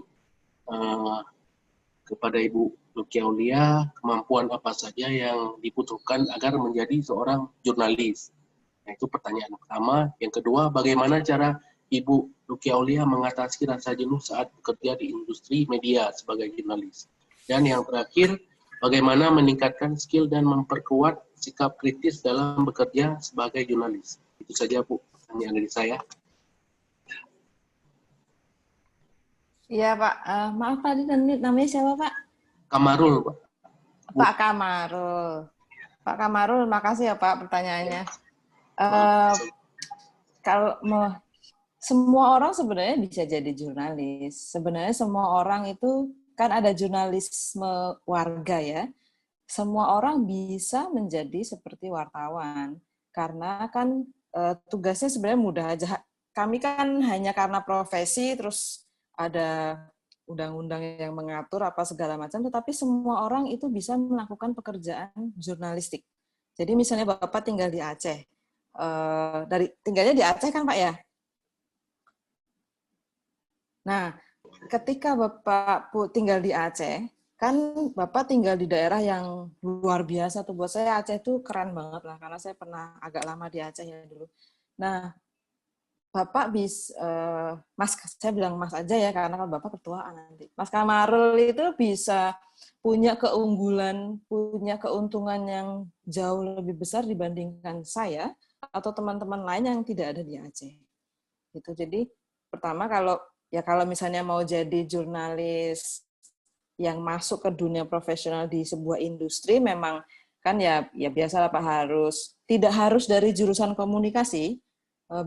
kepada Ibu Luki Aulia, kemampuan apa saja yang dibutuhkan agar menjadi seorang jurnalis? Nah, itu pertanyaan pertama. Yang kedua, bagaimana cara Ibu Luki Aulia mengatasi rasa jenuh saat bekerja di industri media sebagai jurnalis? Dan yang terakhir, bagaimana meningkatkan skill dan memperkuat sikap kritis dalam bekerja sebagai jurnalis? Itu saja, Bu, pertanyaan dari saya. Iya, Pak. Maaf, Pak, namanya siapa, Pak? Kamarul, Pak. Pak Kamarul. Pak Kamarul, makasih ya, Pak, pertanyaannya. Kalau semua orang sebenarnya bisa jadi jurnalis. Sebenarnya semua orang itu kan ada jurnalisme warga ya. Semua orang bisa menjadi seperti wartawan. Karena kan tugasnya sebenarnya mudah aja. Kami kan hanya karena profesi, terus ada undang-undang yang mengatur apa segala macam, tetapi semua orang itu bisa melakukan pekerjaan jurnalistik. Jadi misalnya Bapak tinggal di Aceh, tinggalnya di Aceh kan Pak ya? Nah, ketika Bapak tinggal di Aceh, kan Bapak tinggal di daerah yang luar biasa tuh. Buat saya Aceh itu keren banget lah, karena saya pernah agak lama di Aceh ya dulu. Nah, Bapak Mas, saya bilang Mas aja ya, karena kan Bapak ketuaan nanti. Mas Kamarul itu bisa punya keunggulan, punya keuntungan yang jauh lebih besar dibandingkan saya atau teman-teman lain yang tidak ada di Aceh. Gitu. Jadi pertama kalau misalnya mau jadi jurnalis yang masuk ke dunia profesional di sebuah industri, memang kan ya biasalah Pak, tidak harus dari jurusan komunikasi,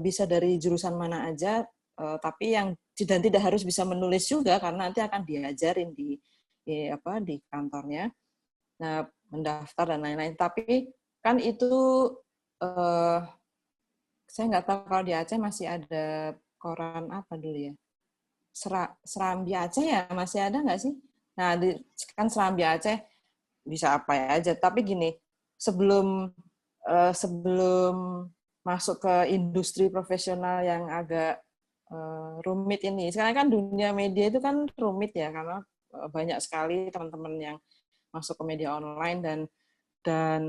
bisa dari jurusan mana aja, tapi dan tidak harus bisa menulis juga karena nanti akan diajarin di kantornya. Nah, mendaftar dan lain-lain. Tapi kan itu saya nggak tahu kalau di Aceh masih ada koran apa dulu ya, Serambi Aceh ya, masih ada nggak sih? Nah, kan Serambi Aceh bisa apa ya aja. Tapi gini, sebelum masuk ke industri profesional yang agak rumit ini, sekarang kan dunia media itu kan rumit ya, karena banyak sekali teman-teman yang masuk ke media online dan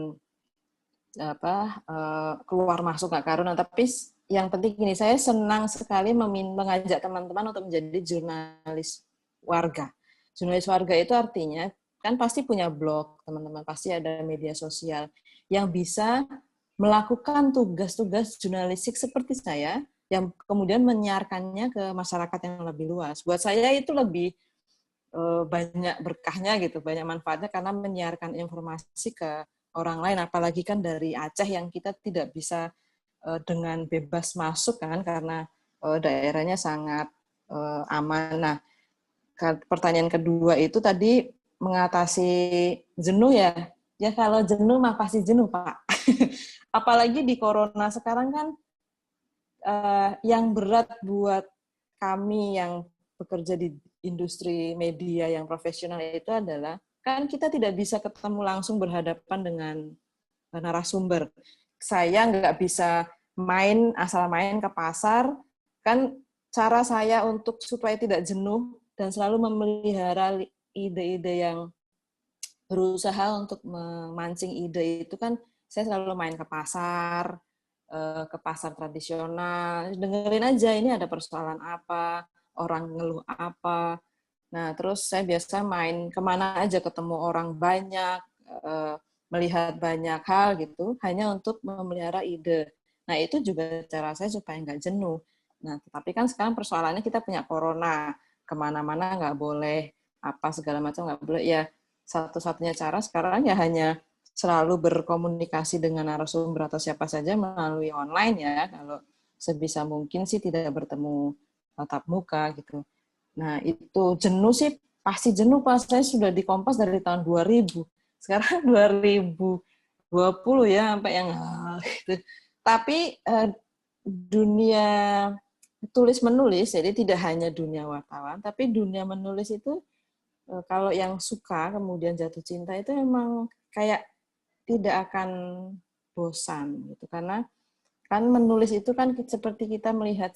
keluar masuk nggak karuan. Tapi yang penting gini, saya senang sekali mengajak teman-teman untuk menjadi jurnalis warga. Jurnalis warga itu artinya kan pasti punya blog, teman-teman, pasti ada media sosial yang bisa melakukan tugas-tugas jurnalistik seperti saya, yang kemudian menyiarkannya ke masyarakat yang lebih luas. Buat saya itu lebih banyak berkahnya gitu, banyak manfaatnya karena menyiarkan informasi ke orang lain, apalagi kan dari Aceh yang kita tidak bisa dengan bebas masuk kan, karena daerahnya sangat aman. Nah, pertanyaan kedua itu tadi mengatasi jenuh ya. Ya kalau jenuh mah pasti jenuh, Pak. Apalagi di corona sekarang kan yang berat buat kami yang bekerja di industri media yang profesional itu adalah kan kita tidak bisa ketemu langsung berhadapan dengan narasumber. Saya nggak bisa asal main ke pasar. Kan cara saya untuk supaya tidak jenuh dan selalu memelihara ide-ide yang berusaha untuk memancing ide itu kan saya selalu main ke pasar tradisional, dengerin aja ini ada persoalan apa, orang ngeluh apa. Nah, terus saya biasa main kemana aja, ketemu orang banyak, melihat banyak hal gitu, hanya untuk memelihara ide. Nah, itu juga cara saya supaya nggak jenuh. Nah, tapi kan sekarang persoalannya kita punya corona, kemana-mana nggak boleh, apa segala macam nggak boleh. Ya, satu-satunya cara sekarang ya hanya selalu berkomunikasi dengan narasumber atau siapa saja melalui online ya, kalau sebisa mungkin sih tidak bertemu tatap muka gitu. Nah, itu jenuh sih, pasti jenuh Pak. Saya sudah di Kompas dari tahun 2000. Sekarang 2020 ya, sampai yang gitu. Tapi dunia tulis-menulis, jadi tidak hanya dunia wartawan, tapi dunia menulis itu kalau yang suka kemudian jatuh cinta itu memang kayak tidak akan bosan gitu, karena kan menulis itu kan seperti kita melihat,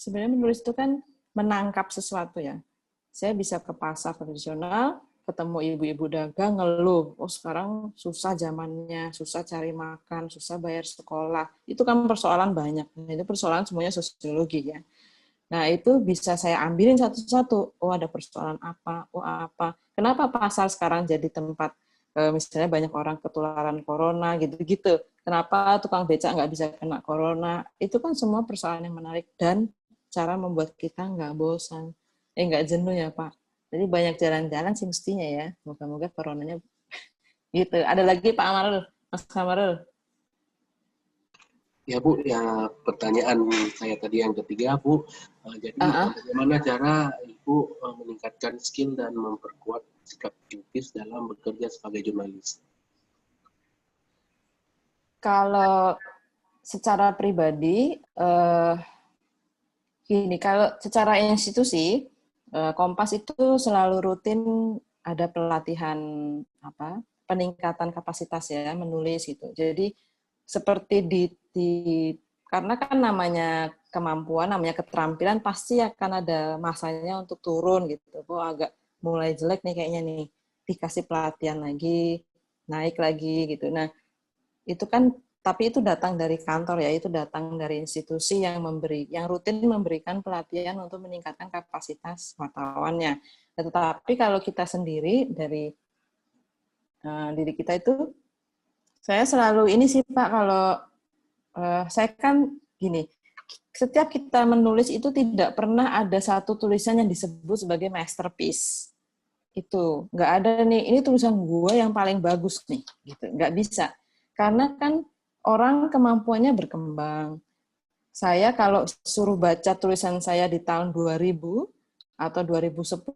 sebenarnya menulis itu kan menangkap sesuatu ya. Saya bisa ke pasar tradisional, ketemu ibu-ibu dagang ngeluh, oh sekarang susah zamannya, susah cari makan, susah bayar sekolah. Itu kan persoalan banyak. Nah, itu persoalan semuanya sosiologi ya. Nah, itu bisa saya ambilin satu-satu. Oh, ada persoalan apa? Oh, apa? Kenapa pasar sekarang jadi tempat misalnya banyak orang ketularan corona gitu-gitu. Kenapa tukang becak nggak bisa kena corona? Itu kan semua persoalan yang menarik dan cara membuat kita nggak bosan. Nggak jenuh ya, Pak. Jadi banyak jalan-jalan sih mestinya ya. Moga-moga coronanya gitu. Ada lagi Pak Amarul, Mas Amarul. Ya Bu, ya pertanyaan saya tadi yang ketiga Bu. Jadi bagaimana cara Ibu meningkatkan skill dan memperkuat sikap kritis dalam bekerja sebagai jurnalis? Kalau secara pribadi, gini, kalau secara institusi, Kompas itu selalu rutin ada pelatihan peningkatan kapasitas ya menulis gitu. Jadi seperti karena kan namanya kemampuan, namanya keterampilan pasti akan ada masanya untuk turun gitu. Oh agak mulai jelek nih kayaknya nih, dikasih pelatihan lagi, naik lagi gitu. Nah itu kan, tapi itu datang dari kantor ya, itu datang dari institusi yang rutin memberikan pelatihan untuk meningkatkan kapasitas wartawannya. Tetapi kalau kita sendiri dari diri kita itu, saya selalu ini sih Pak, kalau saya kan gini, setiap kita menulis itu tidak pernah ada satu tulisan yang disebut sebagai masterpiece. Itu nggak ada nih, ini tulisan gue yang paling bagus nih, gitu. Nggak bisa. Karena kan orang kemampuannya berkembang. Saya kalau suruh baca tulisan saya di tahun 2000 atau 2010,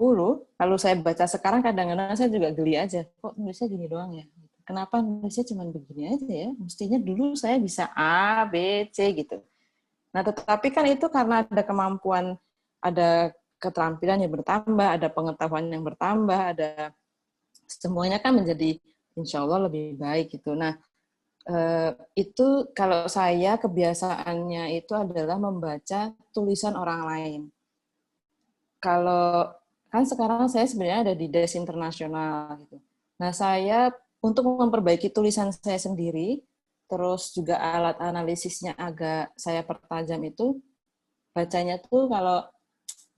lalu saya baca sekarang kadang-kadang saya juga geli aja. Kok nulisnya gini doang ya? Kenapa nulisnya cuma begini aja ya? Mestinya dulu saya bisa A, B, C gitu. Nah, tetapi kan itu karena ada kemampuan, ada keterampilan yang bertambah, ada pengetahuan yang bertambah, ada semuanya kan menjadi insya Allah lebih baik gitu. Nah, itu kalau saya kebiasaannya itu adalah membaca tulisan orang lain. Kalau kan sekarang saya sebenarnya ada di Des Internasional gitu. Nah, saya untuk memperbaiki tulisan saya sendiri, terus juga alat analisisnya agak saya pertajam itu, bacanya tuh kalau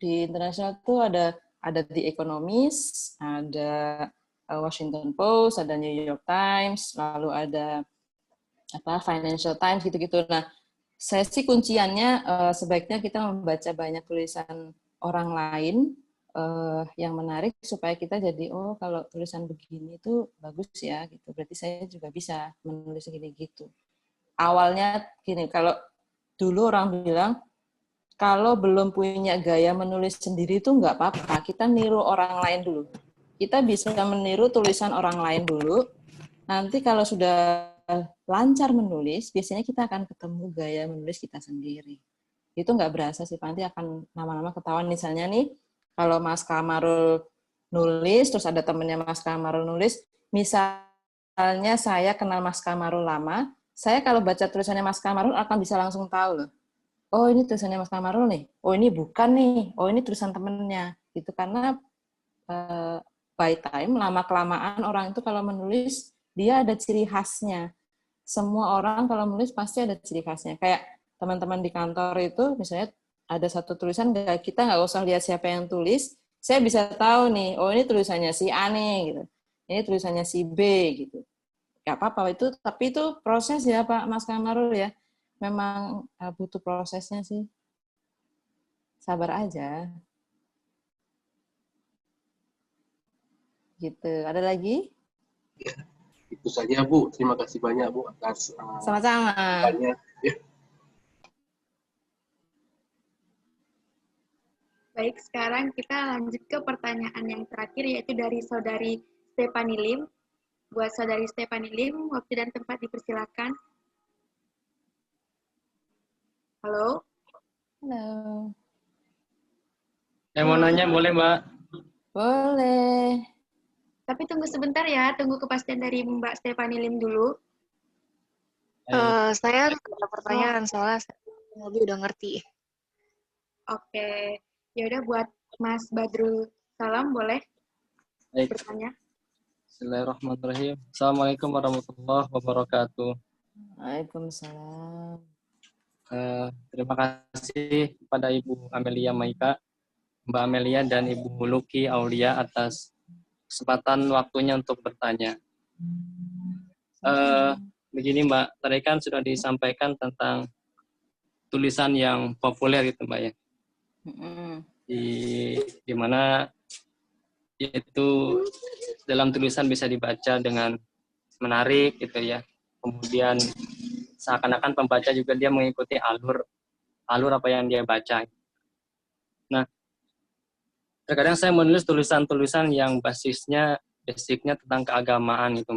di internasional tuh ada The Economist, ada Washington Post, ada New York Times, lalu ada Financial Times gitu-gitu. Nah, saya sih kunciannya sebaiknya kita membaca banyak tulisan orang lain yang menarik supaya kita jadi kalau tulisan begini itu bagus ya gitu. Berarti saya juga bisa menulis gini gitu. Awalnya gini, kalau dulu orang bilang kalau belum punya gaya menulis sendiri itu nggak apa-apa, kita niru orang lain dulu. Kita bisa meniru tulisan orang lain dulu. Nanti kalau sudah lancar menulis, biasanya kita akan ketemu gaya menulis kita sendiri. Itu nggak berasa sih, nanti akan lama-lama ketahuan. Misalnya nih, kalau Mas Kamarul nulis, terus ada temennya Mas Kamarul nulis, misalnya saya kenal Mas Kamarul lama, saya kalau baca tulisannya Mas Kamarul akan bisa langsung tahu loh. Oh, ini tulisannya Mas Kamarul nih. Oh, ini bukan nih. Oh, ini tulisan temennya. Gitu, karena by time, lama-kelamaan orang itu kalau menulis, dia ada ciri khasnya. Semua orang kalau menulis pasti ada ciri khasnya. Kayak teman-teman di kantor itu, misalnya ada satu tulisan, kita nggak usah lihat siapa yang tulis, saya bisa tahu nih, oh ini tulisannya si A nih, gitu. Ini tulisannya si B, gitu. Nggak apa-apa, itu, tapi itu proses ya Pak Mas Kamarul ya. Memang butuh prosesnya sih. Sabar aja. Gitu. Ada lagi? Ya, itu saja Bu. Terima kasih banyak Bu atas sama-sama. Ya. Baik, sekarang kita lanjut ke pertanyaan yang terakhir, yaitu dari Saudari Stefani Lim. Buat Saudari Stefani Lim, waktu dan tempat dipersilakan. Halo? Halo. Saya mau nanya, boleh Mbak? Boleh. Tapi tunggu sebentar ya, tunggu kepastian dari Mbak Stefani Lim dulu. Saya ada pertanyaan, soalnya saya lebih udah ngerti. Oke. Ya udah, buat Mas Badrul Salam boleh bertanya. Bismillahirrahmanirrahim. Assalamualaikum warahmatullahi wabarakatuh. Waalaikumsalam. Terima kasih kepada Ibu Amelia Maika, Mbak Amelia dan Ibu Luki Aulia atas kesempatan waktunya untuk bertanya. Begini Mbak, tadi kan sudah disampaikan tentang tulisan yang populer gitu Mbak ya. Di mana itu dalam tulisan bisa dibaca dengan menarik gitu ya. Kemudian seakan-akan pembaca juga dia mengikuti alur apa yang dia baca. Nah, terkadang saya menulis tulisan-tulisan yang basicnya tentang keagamaan itu.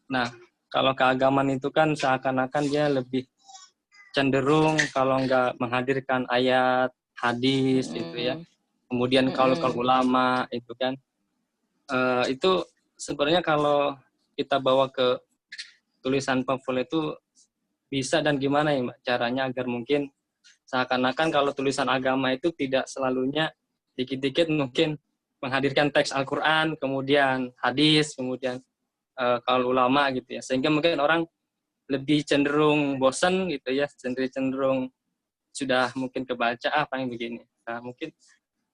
Nah, kalau keagamaan itu kan seakan-akan dia lebih cenderung kalau nggak menghadirkan ayat, hadis gitu ya. Kemudian kalau ulama itu kan, itu sebenarnya kalau kita bawa ke tulisan populer itu bisa dan gimana ya Mbak caranya agar mungkin seakan-akan kalau tulisan agama itu tidak selalunya dikit-dikit mungkin menghadirkan teks Al-Quran, kemudian hadis, kemudian kalau ulama gitu ya. Sehingga mungkin orang lebih cenderung bosan gitu ya, cenderung sudah mungkin kebaca apa yang begini. Nah, mungkin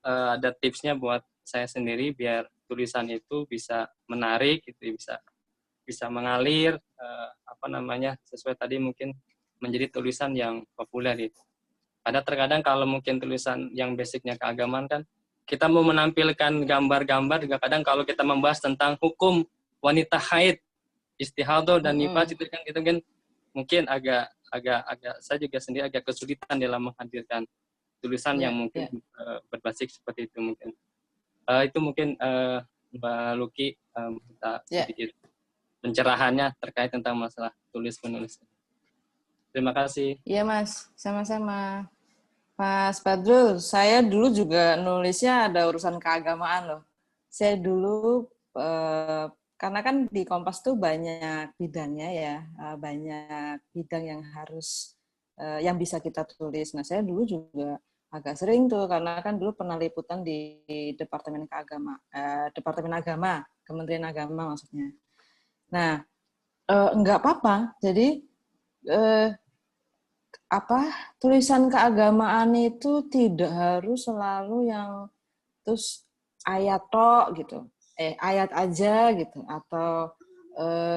ada tipsnya buat saya sendiri biar tulisan itu bisa menarik gitu, bisa mengalir sesuai tadi mungkin menjadi tulisan yang populer itu. Ada terkadang kalau mungkin tulisan yang basicnya keagamaan kan, kita mau menampilkan gambar-gambar, juga kadang kalau kita membahas tentang hukum wanita haid, istihadah dan nifas itu kan mungkin agak saya juga sendiri agak kesulitan dalam menghadirkan tulisan yang mungkin berbasis seperti itu mungkin. Itu mungkin Mbak Luki minta sedikit pencerahannya terkait tentang masalah tulis-menulis. Terima kasih. Iya Mas, sama-sama. Mas Badrul, saya dulu juga nulisnya ada urusan keagamaan loh. Saya dulu, karena kan di Kompas tuh banyak bidangnya ya, banyak bidang yang harus, yang bisa kita tulis. Nah saya dulu juga agak sering tuh, karena kan dulu pernah liputan di Departemen Departemen Agama, Kementerian Agama maksudnya. Nah, enggak apa-apa. Jadi tulisan keagamaan itu tidak harus selalu yang terus ayat tok gitu, ayat aja gitu, atau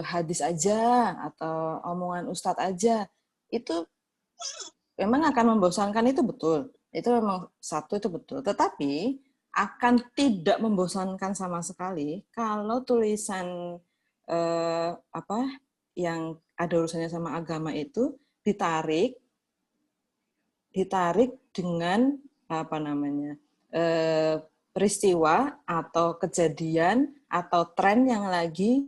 hadis aja, atau omongan ustadz aja. Itu memang akan membosankan, itu betul. Itu memang satu, itu betul. Tetapi akan tidak membosankan sama sekali kalau tulisan yang ada urusannya sama agama itu ditarik dengan peristiwa atau kejadian atau tren yang lagi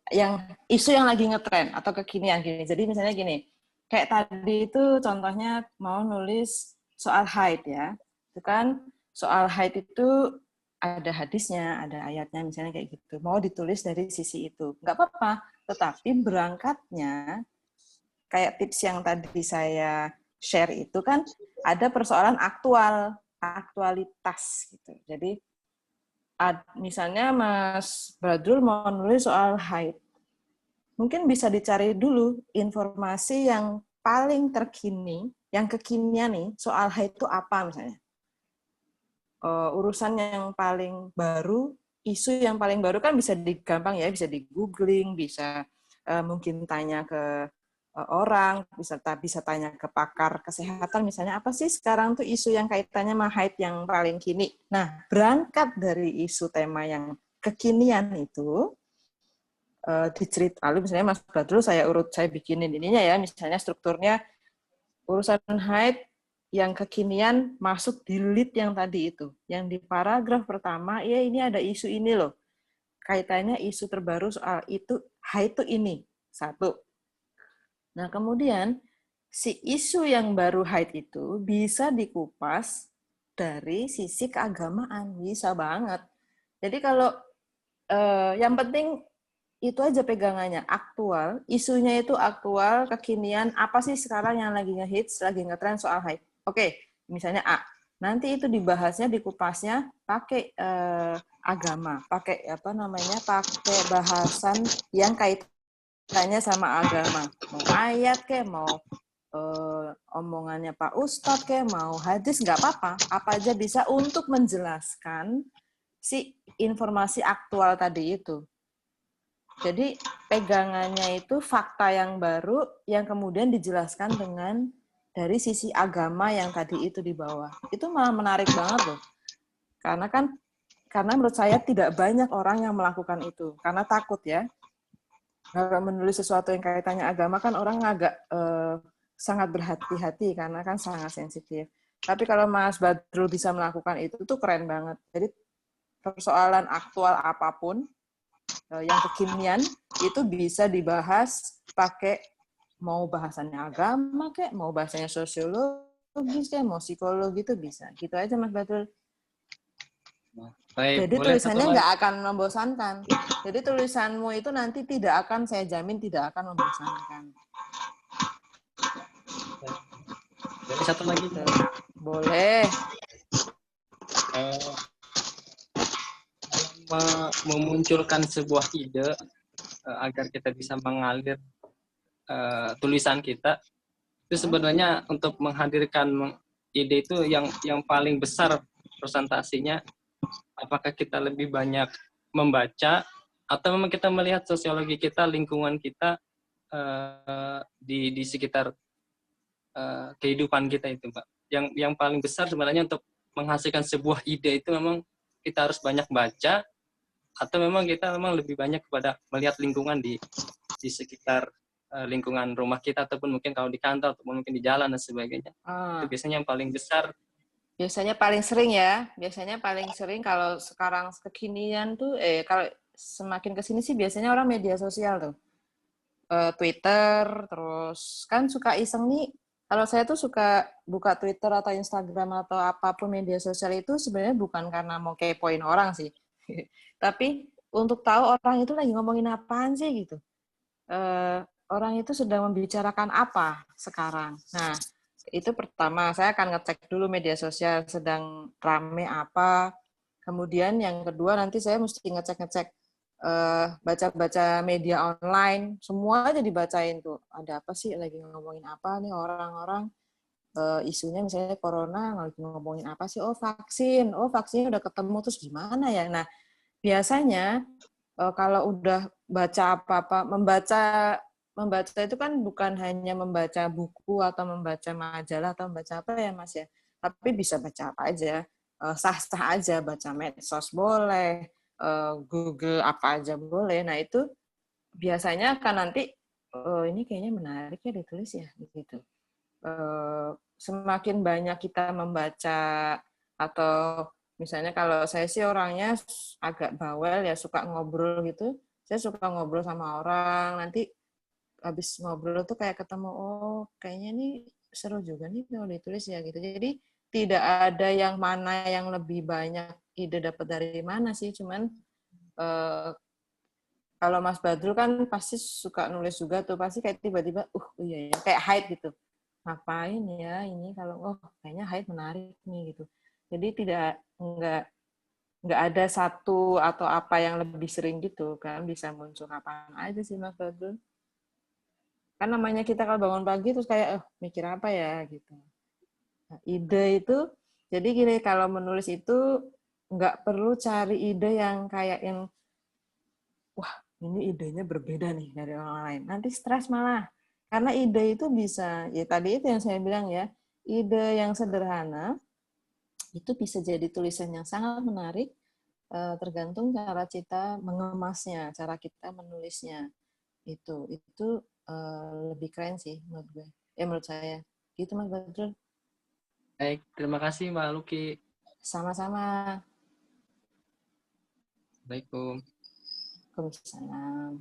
yang isu yang lagi ngetren atau kekinian gini. Jadi misalnya gini, kayak tadi itu contohnya mau nulis soal haid ya. Itu kan soal haid itu ada hadisnya, ada ayatnya misalnya kayak gitu. Mau ditulis dari sisi itu. Nggak apa-apa, tetapi berangkatnya kayak tips yang tadi saya share itu kan ada persoalan aktualitas gitu. Jadi misalnya Mas Badrul mau nulis soal haid, mungkin bisa dicari dulu informasi yang paling terkini, yang kekinian nih soal haid itu apa misalnya. Urusan yang paling baru, isu yang paling baru kan bisa digampang ya, bisa di googling, bisa mungkin tanya ke orang, bisa tanya ke pakar kesehatan misalnya, apa sih sekarang tuh isu yang kaitannya sama haid yang paling kini. Nah, berangkat dari isu tema yang kekinian itu, lalu misalnya Mas Badrul saya bikinin ininya ya, misalnya strukturnya urusan haid yang kekinian masuk di lead yang tadi itu. Yang di paragraf pertama, ya ini ada isu ini loh. Kaitannya isu terbaru soal itu, haid itu ini. Satu. Nah, kemudian si isu yang baru haid itu bisa dikupas dari sisi keagamaan, bisa banget. Jadi kalau yang penting itu aja pegangannya, aktual, isunya itu aktual, kekinian, apa sih sekarang yang lagi ngehits, lagi ngetren soal haid. Oke, misalnya A. Nanti itu dibahasnya, dikupasnya pakai agama, pakai pakai bahasan yang kaitannya sama agama. Mau ayat kayak, mau omongannya Pak Ustadz kayak, mau hadis, nggak apa-apa. Apa aja bisa untuk menjelaskan si informasi aktual tadi itu. Jadi pegangannya itu fakta yang baru yang kemudian dijelaskan dengan dari sisi agama yang tadi itu di bawah. Itu malah menarik banget loh. Karena menurut saya tidak banyak orang yang melakukan itu. Karena takut ya. Kalau menulis sesuatu yang kaitannya agama kan orang agak sangat berhati-hati karena kan sangat sensitif. Tapi kalau Mas Badrul bisa melakukan itu tuh keren banget. Jadi persoalan aktual apapun yang kekinian itu bisa dibahas pakai mau bahasanya agama kayak, mau bahasanya sosiologis kayak, mau psikologi itu bisa. Gitu aja Mas Badrul. Baik, jadi tulisannya nggak akan membosankan. Jadi tulisanmu itu nanti tidak akan, saya jamin tidak akan membosankan. Jadi satu lagi. Boleh. Memunculkan sebuah ide agar kita bisa mengalir tulisan kita, itu sebenarnya untuk menghadirkan ide itu yang paling besar presentasinya, apakah kita lebih banyak membaca atau memang kita melihat sosiologi kita, lingkungan kita di sekitar kehidupan kita itu, Mbak. Yang paling besar sebenarnya untuk menghasilkan sebuah ide itu memang kita harus banyak baca, atau memang kita memang lebih banyak kepada melihat lingkungan di sekitar lingkungan rumah kita, ataupun mungkin kalau di kantor, ataupun mungkin di jalan dan sebagainya. Itu biasanya yang paling besar. Biasanya paling sering kalau sekarang kekinian tuh, kalau semakin kesini sih biasanya orang media sosial tuh. Twitter, terus kan suka iseng nih, kalau saya tuh suka buka Twitter atau Instagram atau apapun media sosial itu sebenarnya bukan karena mau kepoin orang sih, tapi untuk tahu orang itu lagi ngomongin apaan sih gitu. Orang itu sedang membicarakan apa sekarang. Nah, itu pertama, saya akan ngecek dulu media sosial sedang rame apa. Kemudian yang kedua nanti saya mesti ngecek-ngecek, baca-baca media online, semua aja dibacain tuh. Ada apa sih, lagi ngomongin apa nih orang-orang, isunya misalnya corona, lagi ngomongin apa sih, vaksinnya udah ketemu, terus gimana ya. Nah, biasanya kalau udah baca apa-apa, membaca itu kan bukan hanya membaca buku atau membaca majalah atau membaca apa ya Mas ya, tapi bisa baca apa aja, sah-sah aja, baca medsos boleh, Google apa aja boleh. Nah itu biasanya kan nanti, ini kayaknya menarik ya ditulis ya, gitu. Semakin banyak kita membaca, atau misalnya kalau saya sih orangnya agak bawel ya, suka ngobrol gitu, saya suka ngobrol sama orang, nanti habis ngobrol tuh kayak ketemu, oh kayaknya nih seru juga nih kalau ditulis ya gitu. Jadi tidak ada yang mana yang lebih banyak ide dapat dari mana sih, cuman kalau Mas Badrul kan pasti suka nulis juga tuh, pasti kayak tiba-tiba, iya ya, kayak Hyde gitu. Ngapain ya ini kalau, kayaknya Hyde menarik nih gitu. Jadi nggak ada satu atau apa yang lebih sering gitu kan, bisa muncul kapan aja sih Mas Badrul. Kan namanya kita kalau bangun pagi terus kayak mikir apa ya gitu. Nah, ide itu, jadi gini, kalau menulis itu nggak perlu cari ide yang kayak yang, wah ini idenya berbeda nih dari orang lain. Nanti stres malah. Karena ide itu bisa, ya tadi itu yang saya bilang ya, ide yang sederhana itu bisa jadi tulisan yang sangat menarik, tergantung cara kita mengemasnya, cara kita menulisnya. Itu lebih keren sih menurut gue. Menurut saya. Gitu Mas Badrul. Baik, terima kasih Mbak Luki. Sama-sama. Assalamualaikum. Waalaikumsalam.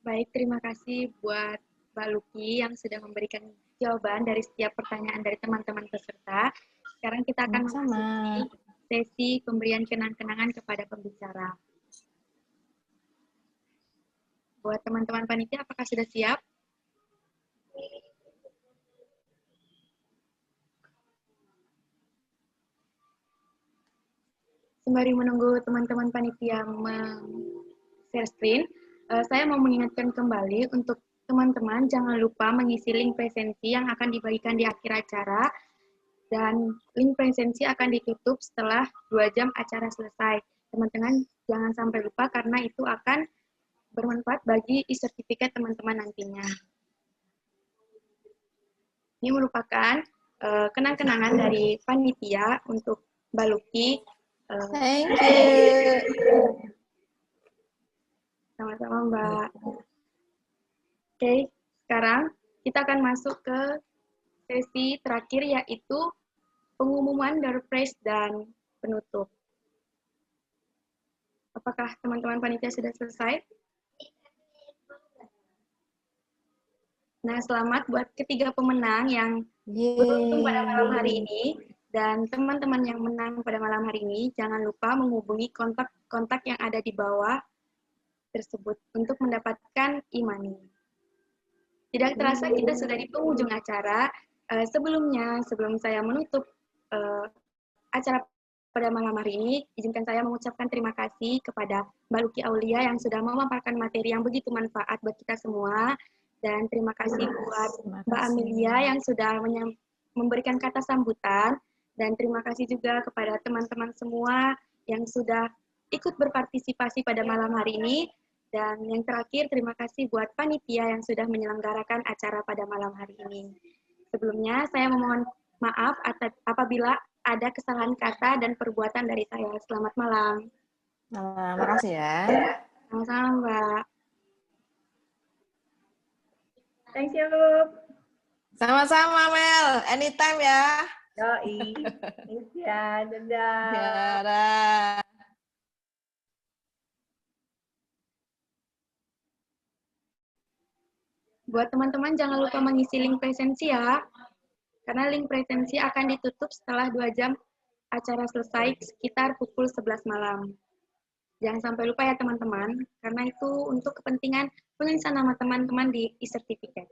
Baik, terima kasih buat Mbak Luki yang sudah memberikan jawaban dari setiap pertanyaan dari teman-teman peserta. Sekarang kita akan memasuki sesi pemberian kenang-kenangan kepada pembicara. Buat teman-teman panitia, apakah sudah siap? Sembari menunggu teman-teman panitia share screen, saya mau mengingatkan kembali untuk teman-teman jangan lupa mengisi link presensi yang akan dibagikan di akhir acara, dan link presensi akan ditutup setelah 2 jam acara selesai. Teman-teman jangan sampai lupa karena itu akan bermanfaat bagi e-sertifikat teman-teman nantinya. Ini merupakan kenang-kenangan dari panitia untuk Mbak Luki. Thank you. Sama-sama Mbak. Oke, sekarang kita akan masuk ke sesi terakhir, yaitu pengumuman door prize dan penutup. Apakah teman-teman panitia sudah selesai? Nah, selamat buat ketiga pemenang yang beruntung pada malam hari ini. Dan teman-teman yang menang pada malam hari ini, jangan lupa menghubungi kontak-kontak yang ada di bawah tersebut untuk mendapatkan e-money. Tidak terasa kita sudah di penghujung acara. Sebelum saya menutup acara pada malam hari ini, izinkan saya mengucapkan terima kasih kepada Mbak Luki Aulia yang sudah memaparkan materi yang begitu manfaat buat kita semua. Dan terima kasih buat Mbak Amelia yang sudah memberikan kata sambutan. Dan terima kasih juga kepada teman-teman semua yang sudah ikut berpartisipasi pada malam hari ini. Dan yang terakhir, terima kasih buat panitia yang sudah menyelenggarakan acara pada malam hari ini. Sebelumnya, saya memohon maaf apabila ada kesalahan kata dan perbuatan dari saya. Selamat malam. Nah, makasih ya. Sama-sama, Mbak. Thank you. Sama-sama, Mel. Anytime ya. Yoi. Thanks ya. Dadah. Ya, dah. Buat teman-teman jangan lupa mengisi link presensi ya. Karena link presensi akan ditutup setelah 2 jam acara selesai sekitar pukul 11 malam. Jangan sampai lupa ya teman-teman, karena itu untuk kepentingan penulisan nama teman-teman di e-certificate.